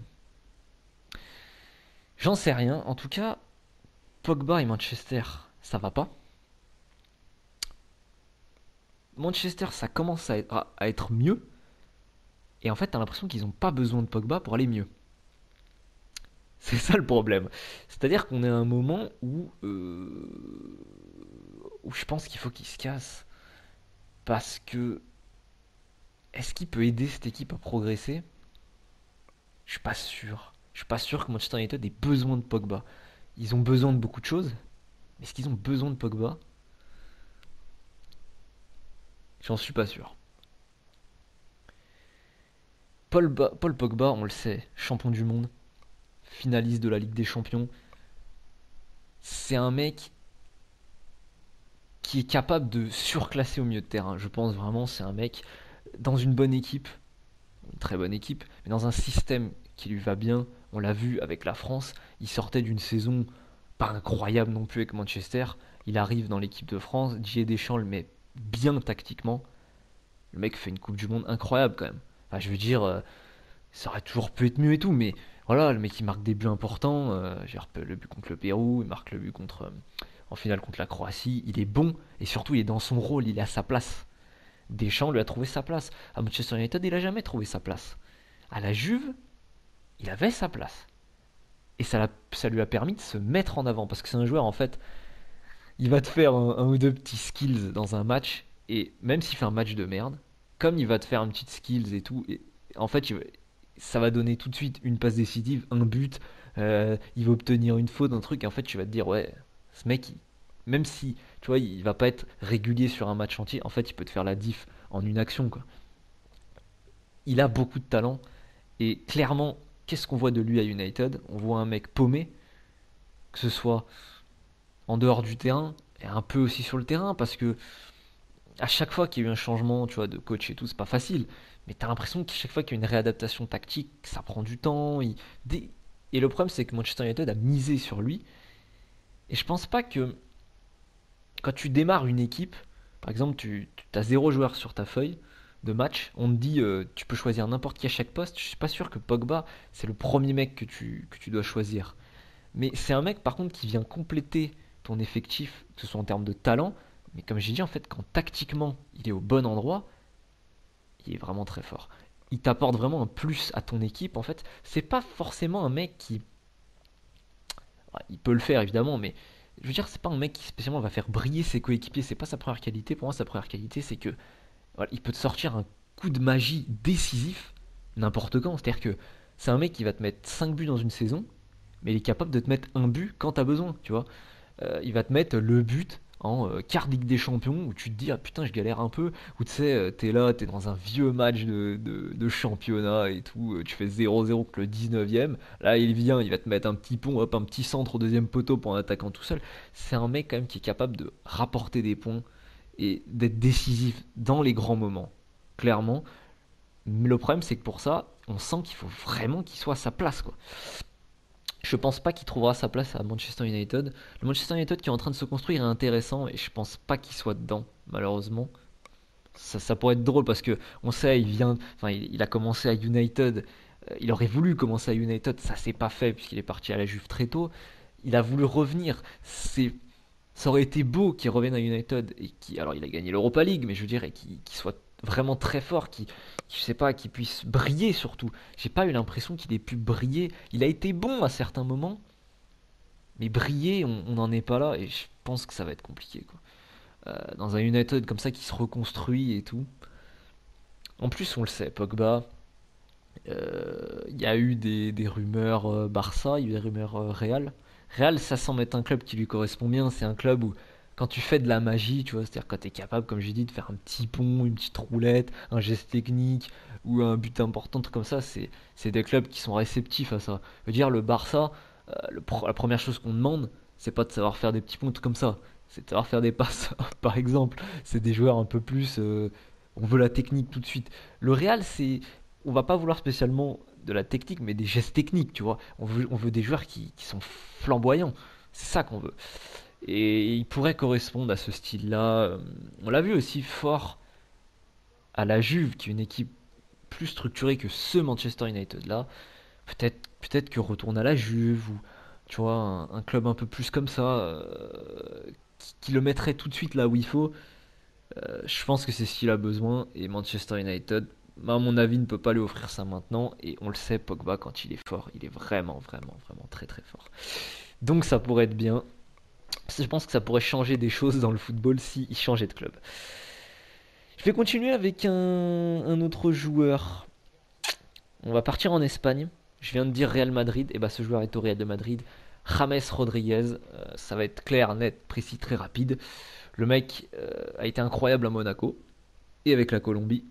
J'en sais rien. En tout cas, Pogba et Manchester, ça va pas. Manchester, ça commence à être mieux. Et en fait, t'as l'impression qu'ils n'ont pas besoin de Pogba pour aller mieux. C'est ça le problème. C'est-à-dire qu'on est à un moment où je pense qu'il faut qu'il se casse. Parce que est-ce qu'il peut aider cette équipe à progresser? Je suis pas sûr. Je suis pas sûr que Manchester United ait besoin de Pogba. Ils ont besoin de beaucoup de choses. Mais est-ce qu'ils ont besoin de Pogba? J'en suis pas sûr. Paul Pogba, on le sait, champion du monde, finaliste de la Ligue des Champions. C'est un mec qui est capable de surclasser au milieu de terrain. Je pense vraiment c'est un mec dans une bonne équipe, une très bonne équipe, mais dans un système qui lui va bien. On l'a vu avec la France, il sortait d'une saison pas incroyable non plus avec Manchester. Il arrive dans l'équipe de France, Didier Deschamps le met bien tactiquement. Le mec fait une Coupe du Monde incroyable quand même. Enfin, je veux dire, ça aurait toujours pu être mieux et tout, mais voilà, le mec il marque des buts importants. Le but contre le Pérou, il marque le but en finale contre la Croatie. Il est bon et surtout il est dans son rôle, il est à sa place. Deschamps lui a trouvé sa place. À Manchester United, il a jamais trouvé sa place. À la Juve, il avait sa place. Et ça lui a permis de se mettre en avant. Parce que c'est un joueur, en fait, il va te faire un ou deux petits skills dans un match. Et même s'il fait un match de merde, comme il va te faire un petit skills et tout, et en fait, ça va donner tout de suite une passe décisive, un but. Il va obtenir une faute, un truc. Et en fait, tu vas te dire, ouais, ce mec, même si, tu vois, il va pas être régulier sur un match entier, en fait, il peut te faire la diff en une action, quoi. Il a beaucoup de talent. Et clairement, qu'est-ce qu'on voit de lui à United? On voit un mec paumé, que ce soit en dehors du terrain et un peu aussi sur le terrain, parce que à chaque fois qu'il y a eu un changement, tu vois, de coach et tout, c'est pas facile. Mais t'as l'impression qu'à chaque fois qu'il y a une réadaptation tactique, ça prend du temps. Et le problème, c'est que Manchester United a misé sur lui. Et je pense pas que quand tu démarres une équipe, par exemple, tu as 0 joueur sur ta feuille de match, on te dit tu peux choisir n'importe qui à chaque poste. Je suis pas sûr que Pogba, c'est le premier mec que tu dois choisir. Mais c'est un mec, par contre, qui vient compléter ton effectif, que ce soit en termes de talent. Mais comme j'ai dit, en fait, quand tactiquement il est au bon endroit, il est vraiment très fort. Il t'apporte vraiment un plus à ton équipe. En fait, c'est pas forcément un mec qui. Il peut le faire évidemment, mais je veux dire, c'est pas un mec qui spécialement va faire briller ses coéquipiers. C'est pas sa première qualité. Pour moi, sa première qualité, c'est que voilà, il peut te sortir un coup de magie décisif n'importe quand. C'est-à-dire que c'est un mec qui va te mettre 5 buts dans une saison, mais il est capable de te mettre un but quand t'as besoin, tu vois. Il va te mettre le but en quart de Ligue des Champions où tu te dis ah putain je galère un peu, où tu sais t'es là, t'es dans un vieux match de championnat et tout, tu fais 0-0 contre le 19ème, là il vient, il va te mettre un petit pont, hop, un petit centre au deuxième poteau pour un attaquant tout seul. C'est un mec quand même qui est capable de rapporter des points et d'être décisif dans les grands moments, clairement. Mais le problème c'est que pour ça, on sent qu'il faut vraiment qu'il soit à sa place quoi. Je pense pas qu'il trouvera sa place à Manchester United. Le Manchester United qui est en train de se construire est intéressant et je pense pas qu'il soit dedans, malheureusement. Ça pourrait être drôle parce que on sait, il a commencé à United. Il aurait voulu commencer à United, ça s'est pas fait puisqu'il est parti à la Juve très tôt. Il a voulu revenir. Ça aurait été beau qu'il revienne à United et alors il a gagné l'Europa League, mais je veux dire, et qu'il soit vraiment très fort, je sais pas, qu'il puisse briller surtout. J'ai pas eu l'impression qu'il ait pu briller. Il a été bon à certains moments, mais briller, on n'en est pas là et je pense que ça va être compliqué quoi. Dans un United comme ça qui se reconstruit et tout. En plus, on le sait, Pogba. Il y a eu des rumeurs Barça, il y a eu des rumeurs Real. Real, ça semble être un club qui lui correspond bien. C'est un club où, quand tu fais de la magie, tu vois, c'est-à-dire quand tu es capable, comme j'ai dit, de faire un petit pont, une petite roulette, un geste technique ou un but important, un truc comme ça, c'est des clubs qui sont réceptifs à ça. Je veux dire, le Barça, la première chose qu'on demande, c'est pas de savoir faire des petits ponts, trucs comme ça. C'est de savoir faire des passes, par exemple. C'est des joueurs un peu plus. On veut la technique tout de suite. Le Real, on va pas vouloir spécialement de la technique, mais des gestes techniques, tu vois. On veut des joueurs qui sont flamboyants. C'est ça qu'on veut. Et il pourrait correspondre à ce style-là. On l'a vu aussi fort à la Juve, qui est une équipe plus structurée que ce Manchester United-là. Peut-être que retourne à la Juve, ou tu vois, un club un peu plus comme ça, qui le mettrait tout de suite là où il faut. Je pense que c'est ce qu'il a besoin. Et Manchester United, à mon avis, ne peut pas lui offrir ça maintenant. Et on le sait, Pogba, quand il est fort, il est vraiment, vraiment, vraiment très, très fort. Donc ça pourrait être bien. Je pense que ça pourrait changer des choses dans le football s'il changeait de club. Je vais continuer avec un autre joueur. On va partir en Espagne. Je viens de dire Real Madrid. Et bah ce joueur est au Real de Madrid. James Rodriguez. Ça va être clair, net, précis, très rapide. Le mec a été incroyable à Monaco. Et avec la Colombie.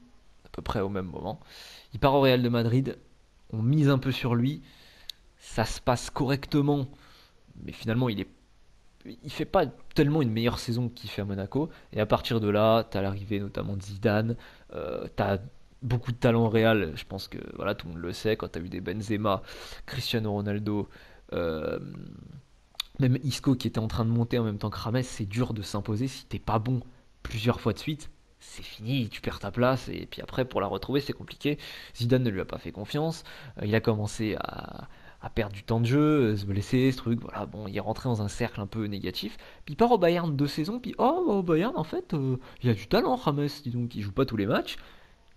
À peu près au même moment. Il part au Real de Madrid. On mise un peu sur lui. Ça se passe correctement. Mais finalement, il fait pas tellement une meilleure saison qu'il fait à Monaco. Et à partir de là, t'as l'arrivée notamment de Zidane, t'as beaucoup de talent au Real. Je pense que voilà, tout le monde le sait. Quand t'as eu des Benzema, Cristiano Ronaldo, euh, même Isco qui était en train de monter en même temps que Rames, c'est dur de s'imposer si t'es pas bon plusieurs fois de suite. C'est fini, tu perds ta place et puis après pour la retrouver c'est compliqué. Zidane ne lui a pas fait confiance, il a commencé à perdre du temps de jeu, se blesser, ce truc, voilà, bon, il est rentré dans un cercle un peu négatif. Puis il part au Bayern 2 saisons, puis oh, au Bayern en fait, il a du talent Rames, dis donc, il joue pas tous les matchs,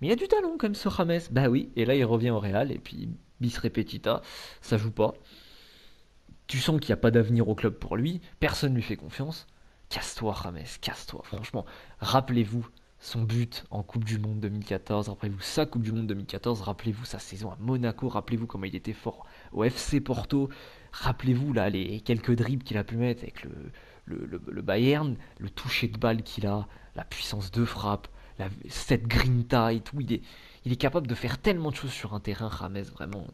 mais il a du talent quand même ce Rames. Bah oui, et là il revient au Real et puis bis repetita, ça joue pas. Tu sens qu'il n'y a pas d'avenir au club pour lui, personne lui fait confiance. Casse-toi, Rames, casse-toi, franchement. Rappelez-vous son but en Coupe du Monde 2014, rappelez-vous sa Coupe du Monde 2014, rappelez-vous sa saison à Monaco, rappelez-vous comment il était fort au FC Porto, rappelez-vous là les quelques dribbles qu'il a pu mettre avec le Bayern, le toucher de balle qu'il a, la puissance de frappe, cette grinta et tout. Il est capable de faire tellement de choses sur un terrain, Rames, vraiment.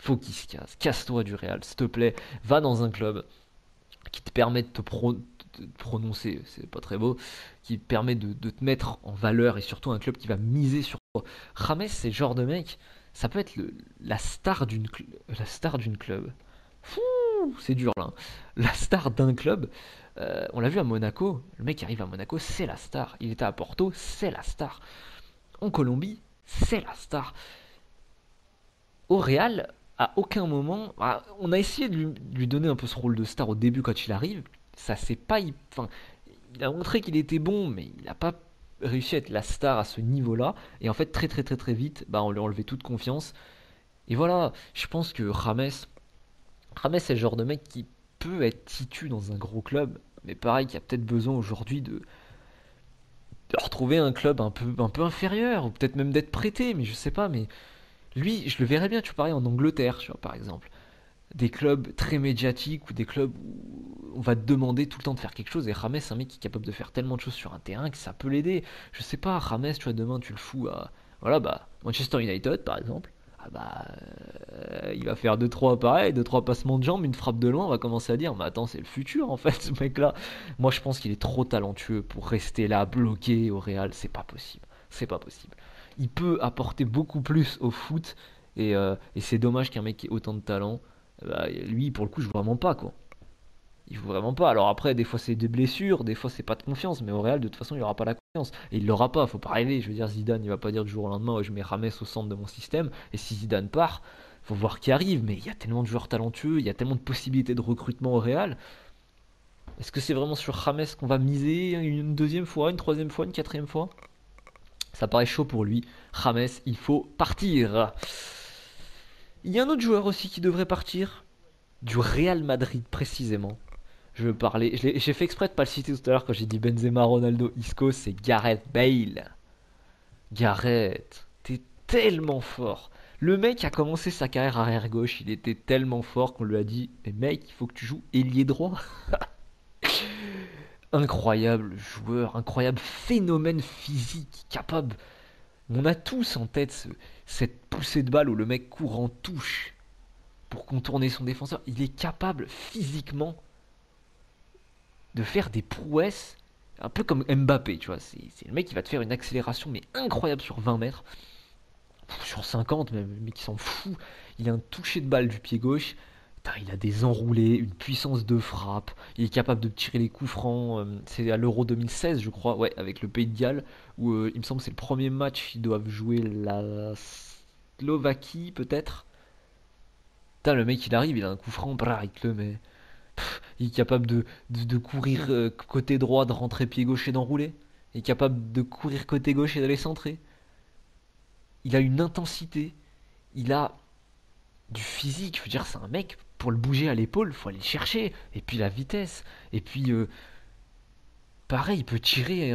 Faut qu'il se casse. Casse-toi du Real, s'il te plaît. Va dans un club qui te permet de te prononcer, c'est pas très beau, qui te permet de te mettre en valeur et surtout un club qui va miser sur toi. Rames, c'est le genre de mec, ça peut être la star d'une club. C'est dur là, hein. La star d'un club, on l'a vu à Monaco, le mec qui arrive à Monaco, c'est la star. Il était à Porto, c'est la star. En Colombie, c'est la star. Au Real, à aucun moment, on a essayé de lui donner un peu ce rôle de star au début quand il arrive. Ça c'est pas, enfin, il a montré qu'il était bon, mais il n'a pas réussi à être la star à ce niveau-là. Et en fait, très très très très vite, on lui a enlevé toute confiance. Et voilà, je pense que Rames c'est le genre de mec qui peut être titu dans un gros club, mais pareil, qui a peut-être besoin aujourd'hui de retrouver un club un peu inférieur, ou peut-être même d'être prêté, mais je sais pas, mais lui, je le verrais bien, tu vois, pareil, en Angleterre, tu vois, par exemple. Des clubs très médiatiques ou des clubs où on va te demander tout le temps de faire quelque chose. Et Rames, c'est un mec qui est capable de faire tellement de choses sur un terrain que ça peut l'aider. Je sais pas, Rames, tu vois, demain tu le fous à. Voilà, Manchester United, par exemple. Il va faire deux trois pareils, deux trois passements de jambes, une frappe de loin, on va commencer à dire, mais attends, c'est le futur en fait, ce mec-là. Moi, je pense qu'il est trop talentueux pour rester là, bloqué au Real. C'est pas possible. C'est pas possible. Il peut apporter beaucoup plus au foot, et c'est dommage qu'un mec qui ait autant de talent, lui, pour le coup, je vois vraiment pas quoi. Il joue vraiment pas. Alors après, des fois c'est des blessures, des fois c'est pas de confiance, mais au Real, de toute façon, il aura pas la confiance. Et il l'aura pas, faut pas rêver. Je veux dire, Zidane, il va pas dire du jour au lendemain, ouais, je mets Rames au centre de mon système. Et si Zidane part, faut voir qui arrive. Mais il y a tellement de joueurs talentueux, il y a tellement de possibilités de recrutement au Real. Est-ce que c'est vraiment sur Rames qu'on va miser une deuxième fois, une troisième fois, une quatrième fois? Ça paraît chaud pour lui. Rames, il faut partir. Il y a un autre joueur aussi qui devrait partir, du Real Madrid précisément. Je veux parler. J'ai fait exprès de pas le citer tout à l'heure quand j'ai dit Benzema, Ronaldo, Isco, c'est Gareth Bale. Gareth, t'es tellement fort. Le mec a commencé sa carrière arrière gauche, il était tellement fort qu'on lui a dit, mais mec, il faut que tu joues ailier droit. Incroyable joueur, incroyable phénomène physique, capable. On a tous en tête cette poussée de balle où le mec court en touche pour contourner son défenseur. Il est capable physiquement de faire des prouesses un peu comme Mbappé, tu vois. C'est le mec qui va te faire une accélération mais incroyable sur 20 mètres, sur 50 même, mais qui s'en fout. Il a un toucher de balle du pied gauche. Putain, il a des enroulés, une puissance de frappe. Il est capable de tirer les coups francs. C'est à l'Euro 2016, je crois, ouais, avec le Pays de Galles, où il me semble que c'est le premier match. Ils doivent jouer la Slovaquie, peut-être. Putain, le mec, il arrive, il a un coup franc, il te le met. Il est capable de courir côté droit, de rentrer pied gauche et d'enrouler. Il est capable de courir côté gauche et d'aller centrer. Il a une intensité. Il a du physique. Je veux dire, c'est un mec, pour le bouger à l'épaule, il faut aller le chercher. Et puis la vitesse. Et puis, pareil, il peut tirer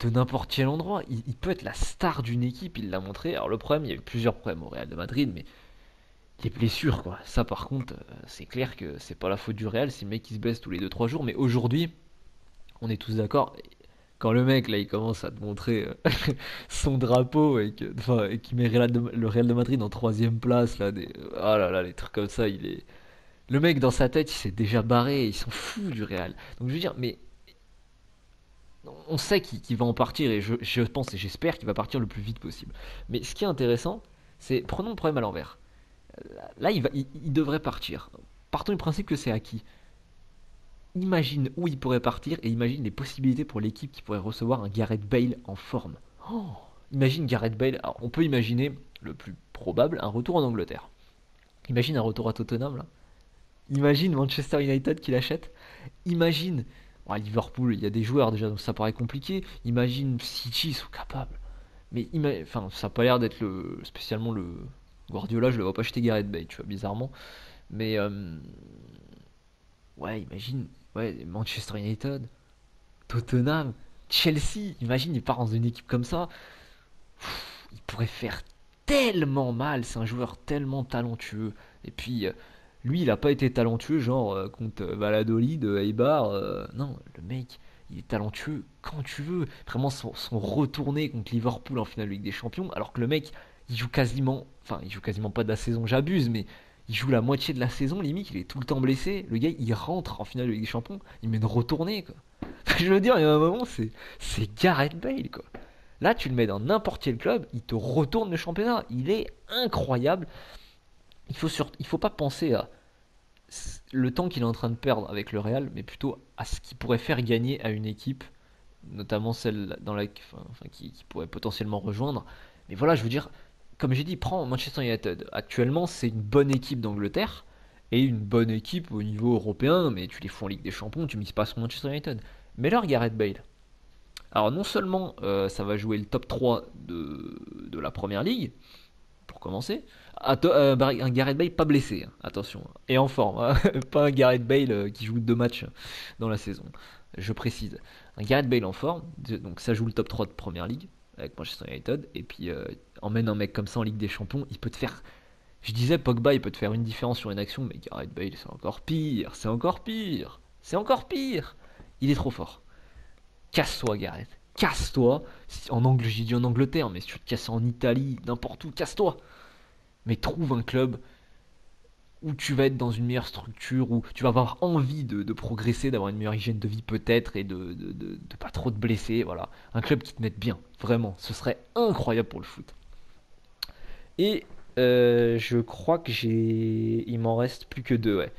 de n'importe quel endroit. Il peut être la star d'une équipe, il l'a montré. Alors le problème, il y a eu plusieurs problèmes au Real de Madrid, mais les blessures, quoi. Ça, par contre, c'est clair que c'est pas la faute du Real, c'est le mec qui se blesse tous les deux trois jours. Mais aujourd'hui, on est tous d'accord. Quand le mec, là, il commence à te montrer son drapeau et qu'il met le Real de Madrid en troisième place, là, ah là là, les trucs comme ça, le mec, dans sa tête, il s'est déjà barré, il s'en fout du Real. Donc je veux dire, mais on sait qu'il va en partir, et je pense et j'espère qu'il va partir le plus vite possible. Mais ce qui est intéressant, c'est, prenons le problème à l'envers. Là, il devrait partir. Partons du principe que c'est acquis. Imagine où il pourrait partir et imagine les possibilités pour l'équipe qui pourrait recevoir un Gareth Bale en forme. Oh, imagine Gareth Bale. Alors, on peut imaginer le plus probable, un retour en Angleterre. Imagine un retour à Tottenham là. Imagine Manchester United qui l'achète. Imagine, à Liverpool, il y a des joueurs déjà, donc ça paraît compliqué. Imagine City sont capables. Mais enfin, ça n'a pas l'air d'être spécialement le Guardiola. Je le vois pas acheter Gareth Bale, tu vois, bizarrement. Mais ouais, imagine, ouais, Manchester United, Tottenham, Chelsea. Imagine, il part dans une équipe comme ça. Il pourrait faire tellement mal. C'est un joueur tellement talentueux. Et puis, lui, il n'a pas été talentueux, genre contre Valladolid, Eibar. Non, le mec, il est talentueux quand tu veux. Vraiment, son retourné contre Liverpool en finale de Ligue des Champions. Alors que le mec, il joue quasiment. Enfin, il joue quasiment pas de la saison, j'abuse, mais il joue la moitié de la saison, limite, il est tout le temps blessé. Le gars, il rentre en finale de Ligue des Champions, il met une retournée, quoi. Je veux dire, il y a un moment, c'est Gareth Bale, quoi. Là, tu le mets dans n'importe quel club, il te retourne le championnat. Il est incroyable. Il faut pas penser à le temps qu'il est en train de perdre avec le Real, mais plutôt à ce qu'il pourrait faire gagner à une équipe, notamment celle dans la, qui pourrait potentiellement rejoindre. Mais voilà, je veux dire, comme j'ai dit, prends Manchester United. Actuellement, c'est une bonne équipe d'Angleterre et une bonne équipe au niveau européen, mais tu les fous en Ligue des Champions, tu mises pas sur Manchester United. Mais leur Gareth Bale. Alors non seulement ça va jouer le top 3 de la Première Ligue, pour commencer. Un Gareth Bale pas blessé, hein, attention, et en forme, hein. Pas un Gareth Bale qui joue 2 matchs dans la saison, je précise. Un Gareth Bale en forme, donc ça joue le top 3 de Première Ligue avec Manchester United, et puis emmène un mec comme ça en Ligue des Champions, il peut te faire. Je disais Pogba, il peut te faire une différence sur une action, mais Gareth Bale, c'est encore pire, c'est encore pire, c'est encore pire. Il est trop fort. Casse-toi, Gareth. Casse-toi. J'ai dit en Angleterre, mais si tu te casses en Italie, n'importe où, casse-toi. Mais trouve un club où tu vas être dans une meilleure structure, où tu vas avoir envie de progresser, d'avoir une meilleure hygiène de vie peut-être, et de pas trop te blesser. Voilà. Un club qui te mette bien, vraiment. Ce serait incroyable pour le foot. Et je crois que il m'en reste plus que deux, ouais.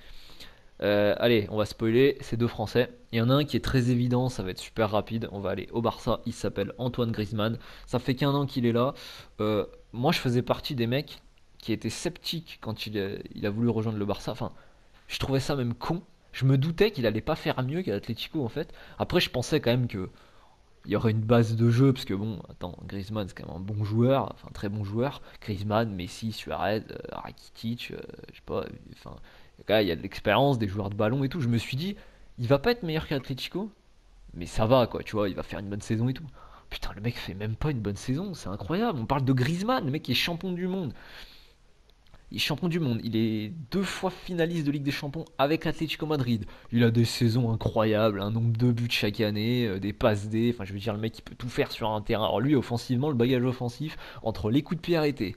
Allez, on va spoiler, c'est deux Français. Il y en a un qui est très évident, ça va être super rapide. On va aller au Barça, il s'appelle Antoine Griezmann. Ça fait qu'un an qu'il est là. Moi, je faisais partie des mecs qui étaient sceptiques quand il a voulu rejoindre le Barça. Enfin, je trouvais ça même con. Je me doutais qu'il allait pas faire mieux qu'à l'Atlético en fait. Après, je pensais quand même que il y aurait une base de jeu parce que bon, attends, Griezmann c'est quand même un bon joueur, enfin un très bon joueur. Griezmann, Messi, Suarez, Rakitic, je sais pas, enfin il y a de l'expérience, des joueurs de ballon et tout. Je me suis dit, il va pas être meilleur qu'Atletico, mais ça va quoi, tu vois, il va faire une bonne saison et tout. Putain, le mec fait même pas une bonne saison, c'est incroyable. On parle de Griezmann, le mec qui est champion du monde. Il est champion du monde, il est 2 fois finaliste de Ligue des Champions avec l'Atlético Madrid. Il a des saisons incroyables, un nombre de buts chaque année, des passes D, enfin je veux dire le mec il peut tout faire sur un terrain. Alors lui offensivement, le bagage offensif, entre les coups de pied arrêtés,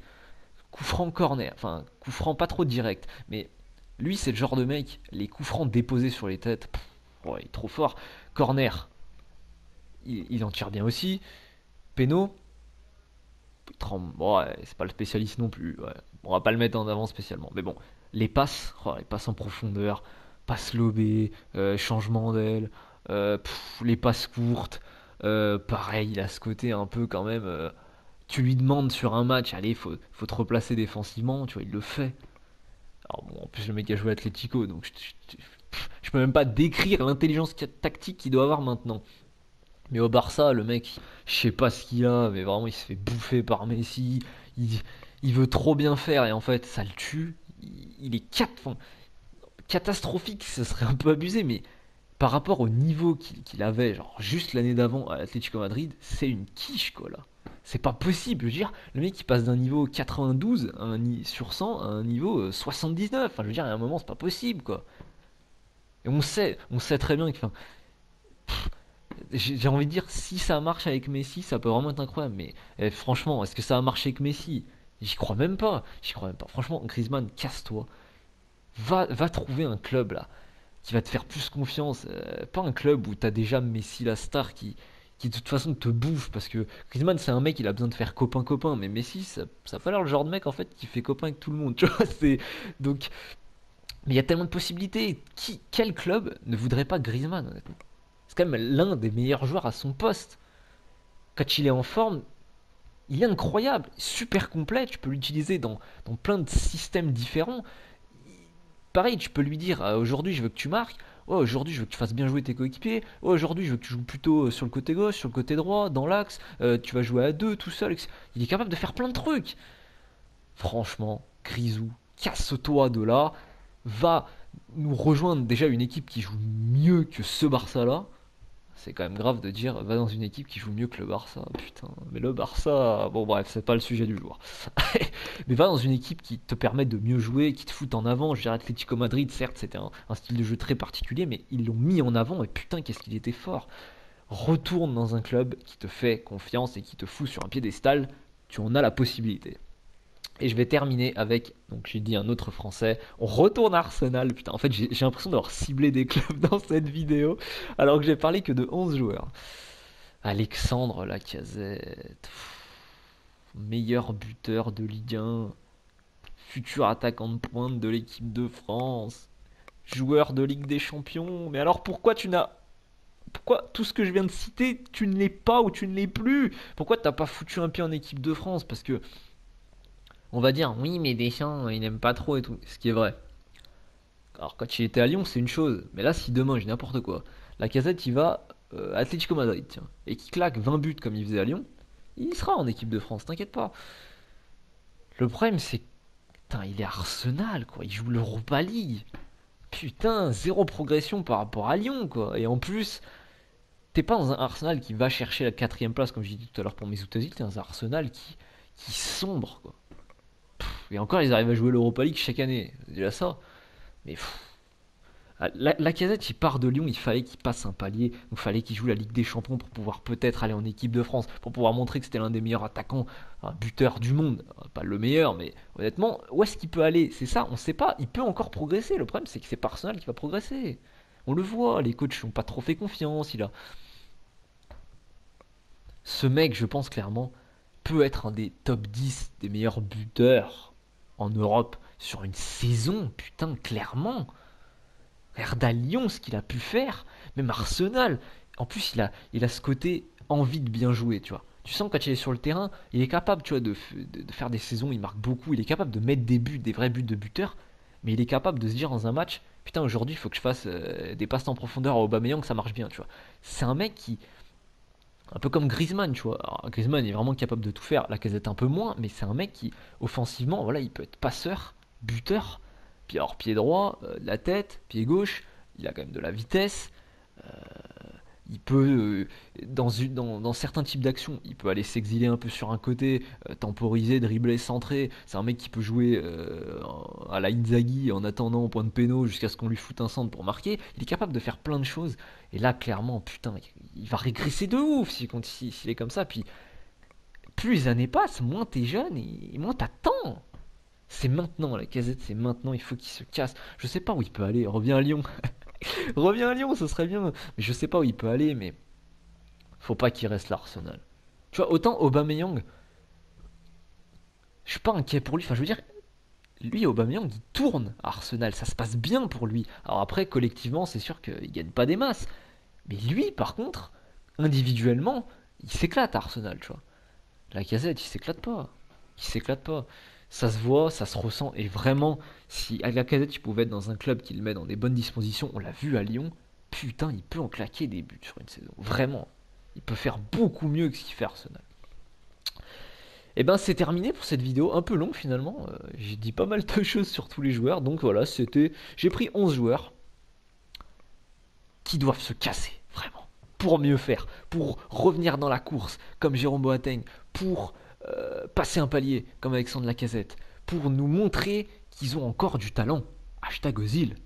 coup franc corner, enfin coup franc pas trop direct, mais lui c'est le genre de mec, les coups francs déposés sur les têtes, ouais, il est trop fort. Corner, il en tire bien aussi. Péno, bon, ouais, c'est pas le spécialiste non plus. Ouais. On va pas le mettre en avant spécialement. Mais bon, les passes, oh, les passes en profondeur, passes lobées, changement d'aile, les passes courtes. Pareil, il a ce côté un peu quand même. Tu lui demandes sur un match, allez, faut te replacer défensivement, tu vois, il le fait. Alors bon, en plus le mec a joué à Atlético, donc je peux même pas décrire l'intelligence tactique qu'il doit avoir maintenant. Mais au Barça, le mec, je sais pas ce qu'il a, mais vraiment il se fait bouffer par Messi. Il, il veut trop bien faire et en fait ça le tue. Il est enfin, catastrophique, ce serait un peu abusé, mais par rapport au niveau qu'il avait, genre juste l'année d'avant à l'Atlético Madrid, c'est une quiche quoi là. C'est pas possible, je veux dire, le mec il passe d'un niveau 92 sur 100 à un niveau 79. Enfin, je veux dire, à un moment c'est pas possible quoi. Et on sait très bien que, enfin, j'ai envie de dire, si ça marche avec Messi, ça peut vraiment être incroyable. Mais franchement, est-ce que ça a marché avec Messi? J'y crois même pas. J'y crois même pas. Franchement, Griezmann, casse-toi. Va trouver un club là qui va te faire plus confiance. Pas un club où t'as déjà Messi la star qui de toute façon te bouffe. Parce que Griezmann, c'est un mec, il a besoin de faire copain-copain. Mais Messi, ça a pas l'air le genre de mec en fait qui fait copain avec tout le monde. Tu vois, donc. Mais il y a tellement de possibilités. Quel club ne voudrait pas Griezmann, honnêtement? C'est quand même l'un des meilleurs joueurs à son poste. Quand il est en forme, il est incroyable, super complet. Tu peux l'utiliser dans plein de systèmes différents. Pareil, tu peux lui dire aujourd'hui je veux que tu marques. Oh, aujourd'hui je veux que tu fasses bien jouer tes coéquipiers. Oh, aujourd'hui je veux que tu joues plutôt sur le côté gauche, sur le côté droit, dans l'axe. Tu vas jouer à deux tout seul. Il est capable de faire plein de trucs. Franchement, Grisou, casse-toi de là. Va nous rejoindre déjà une équipe qui joue mieux que ce Barça là. C'est quand même grave de dire va dans une équipe qui joue mieux que le Barça. Putain, mais le Barça, bon bref, c'est pas le sujet du jour. Mais va dans une équipe qui te permet de mieux jouer, qui te fout en avant. Je dirais Atlético Madrid, certes, c'était un style de jeu très particulier, mais ils l'ont mis en avant et putain, qu'est-ce qu'il était fort. Retourne dans un club qui te fait confiance et qui te fout sur un piédestal. Tu en as la possibilité. Et je vais terminer avec, donc j'ai dit un autre français, on retourne à Arsenal. Putain, en fait j'ai l'impression d'avoir ciblé des clubs dans cette vidéo, alors que j'ai parlé que de 11 joueurs. Alexandre Lacazette, meilleur buteur de Ligue 1, futur attaquant de pointe de l'équipe de France. joueur de Ligue des Champions. Mais alors pourquoi tu n'as... Pourquoi tout ce que je viens de citer, tu ne l'es pas ou tu ne l'es plus? Pourquoi t'as pas foutu un pied en équipe de France? Parce que on va dire, oui, mais Deschamps, il n'aime pas trop et tout. Ce qui est vrai. Alors quand il était à Lyon, c'est une chose. Mais là, si demain, j'ai n'importe quoi, Lacazette, il va à Atlético Madrid, tiens, et qu'il claque 20 buts comme il faisait à Lyon, il sera en équipe de France, t'inquiète pas. Le problème, c'est que, putain, il est Arsenal, quoi. Il joue l'Europa League. Putain, zéro progression par rapport à Lyon, quoi. Et en plus, t'es pas dans un Arsenal qui va chercher la quatrième place, comme j'ai dit tout à l'heure pour Mesut Özil, t'es dans un Arsenal qui sombre, quoi. Et encore, ils arrivent à jouer l'Europa League chaque année. C'est déjà ça. Mais Lacazette, il part de Lyon, il fallait qu'il passe un palier. Il fallait qu'il joue la Ligue des Champions pour pouvoir peut-être aller en équipe de France, pour pouvoir montrer que c'était l'un des meilleurs attaquants, un buteur du monde. Pas le meilleur, mais honnêtement, où est-ce qu'il peut aller? C'est ça, on sait pas. Il peut encore progresser. Le problème, c'est que c'est pas Arsenal qui va progresser. On le voit, les coachs n'ont pas trop fait confiance. Ce mec, je pense clairement, peut être un des top 10 des meilleurs buteurs en Europe sur une saison. Putain, clairement. Regarde à Lyon ce qu'il a pu faire, même Arsenal. En plus, il a ce côté envie de bien jouer, tu vois. Tu sens que quand il est sur le terrain, il est capable, tu vois, de faire des saisons, il marque beaucoup, il est capable de mettre des buts, des vrais buts de buteur, mais il est capable de se dire dans un match, putain, aujourd'hui, il faut que je fasse des passes en profondeur à Aubameyang, que ça marche bien, tu vois. C'est un mec qui, un peu comme Griezmann, tu vois. Alors, Griezmann est vraiment capable de tout faire, Lacazette un peu moins, mais c'est un mec qui, offensivement, voilà, il peut être passeur, buteur, puis alors pied droit, de la tête, pied gauche, il a quand même de la vitesse. euh, il peut, dans certains types d'actions, il peut aller s'exiler un peu sur un côté, temporiser, dribbler, centrer. C'est un mec qui peut jouer à la Inzaghi en attendant au point de péno jusqu'à ce qu'on lui foute un centre pour marquer. Il est capable de faire plein de choses. Et là, clairement, putain, il va régresser de ouf s'il est comme ça. Puis plus les années passent, moins t'es jeune et moins t'attends. C'est maintenant, la casette, c'est maintenant, il faut qu'il se casse. Je sais pas où il peut aller, reviens à Lyon. Reviens à Lyon, ce serait bien. Mais je sais pas où il peut aller, mais faut pas qu'il reste l'Arsenal. Tu vois, autant Aubameyang, je suis pas inquiet pour lui. Enfin, je veux dire, lui, Aubameyang, il tourne à Arsenal, ça se passe bien pour lui. Alors après, collectivement, c'est sûr qu'il gagne pas des masses. Mais lui, par contre, individuellement, il s'éclate à Arsenal, tu vois. La casette, il s'éclate pas. Il s'éclate pas. Ça se voit, ça se ressent. Et vraiment, si à la casette, il pouvait être dans un club qui le met dans des bonnes dispositions, on l'a vu à Lyon, putain, il peut en claquer des buts sur une saison. Vraiment. Il peut faire beaucoup mieux que ce qu'il fait Arsenal. Et ben c'est terminé pour cette vidéo, un peu longue finalement. J'ai dit pas mal de choses sur tous les joueurs. Donc voilà, c'était. J'ai pris 11 joueurs qui doivent se casser, vraiment. Pour mieux faire, pour revenir dans la course, comme Jérôme Boateng, pour passer un palier, comme Alexandre Lacazette, pour nous montrer qu'ils ont encore du talent. Hashtag Ozil.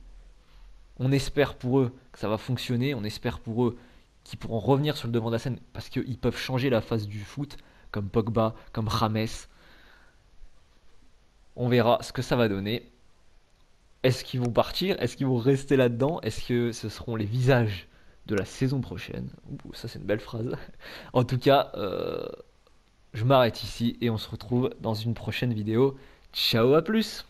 On espère pour eux que ça va fonctionner, on espère pour eux qu'ils pourront revenir sur le devant de la scène parce qu'ils peuvent changer la face du foot, comme Pogba, comme James. On verra ce que ça va donner. Est-ce qu'ils vont partir? Est-ce qu'ils vont rester là-dedans? Est-ce que ce seront les visages de la saison prochaine? Ouh, ça c'est une belle phrase. En tout cas, je m'arrête ici et on se retrouve dans une prochaine vidéo. Ciao, à plus!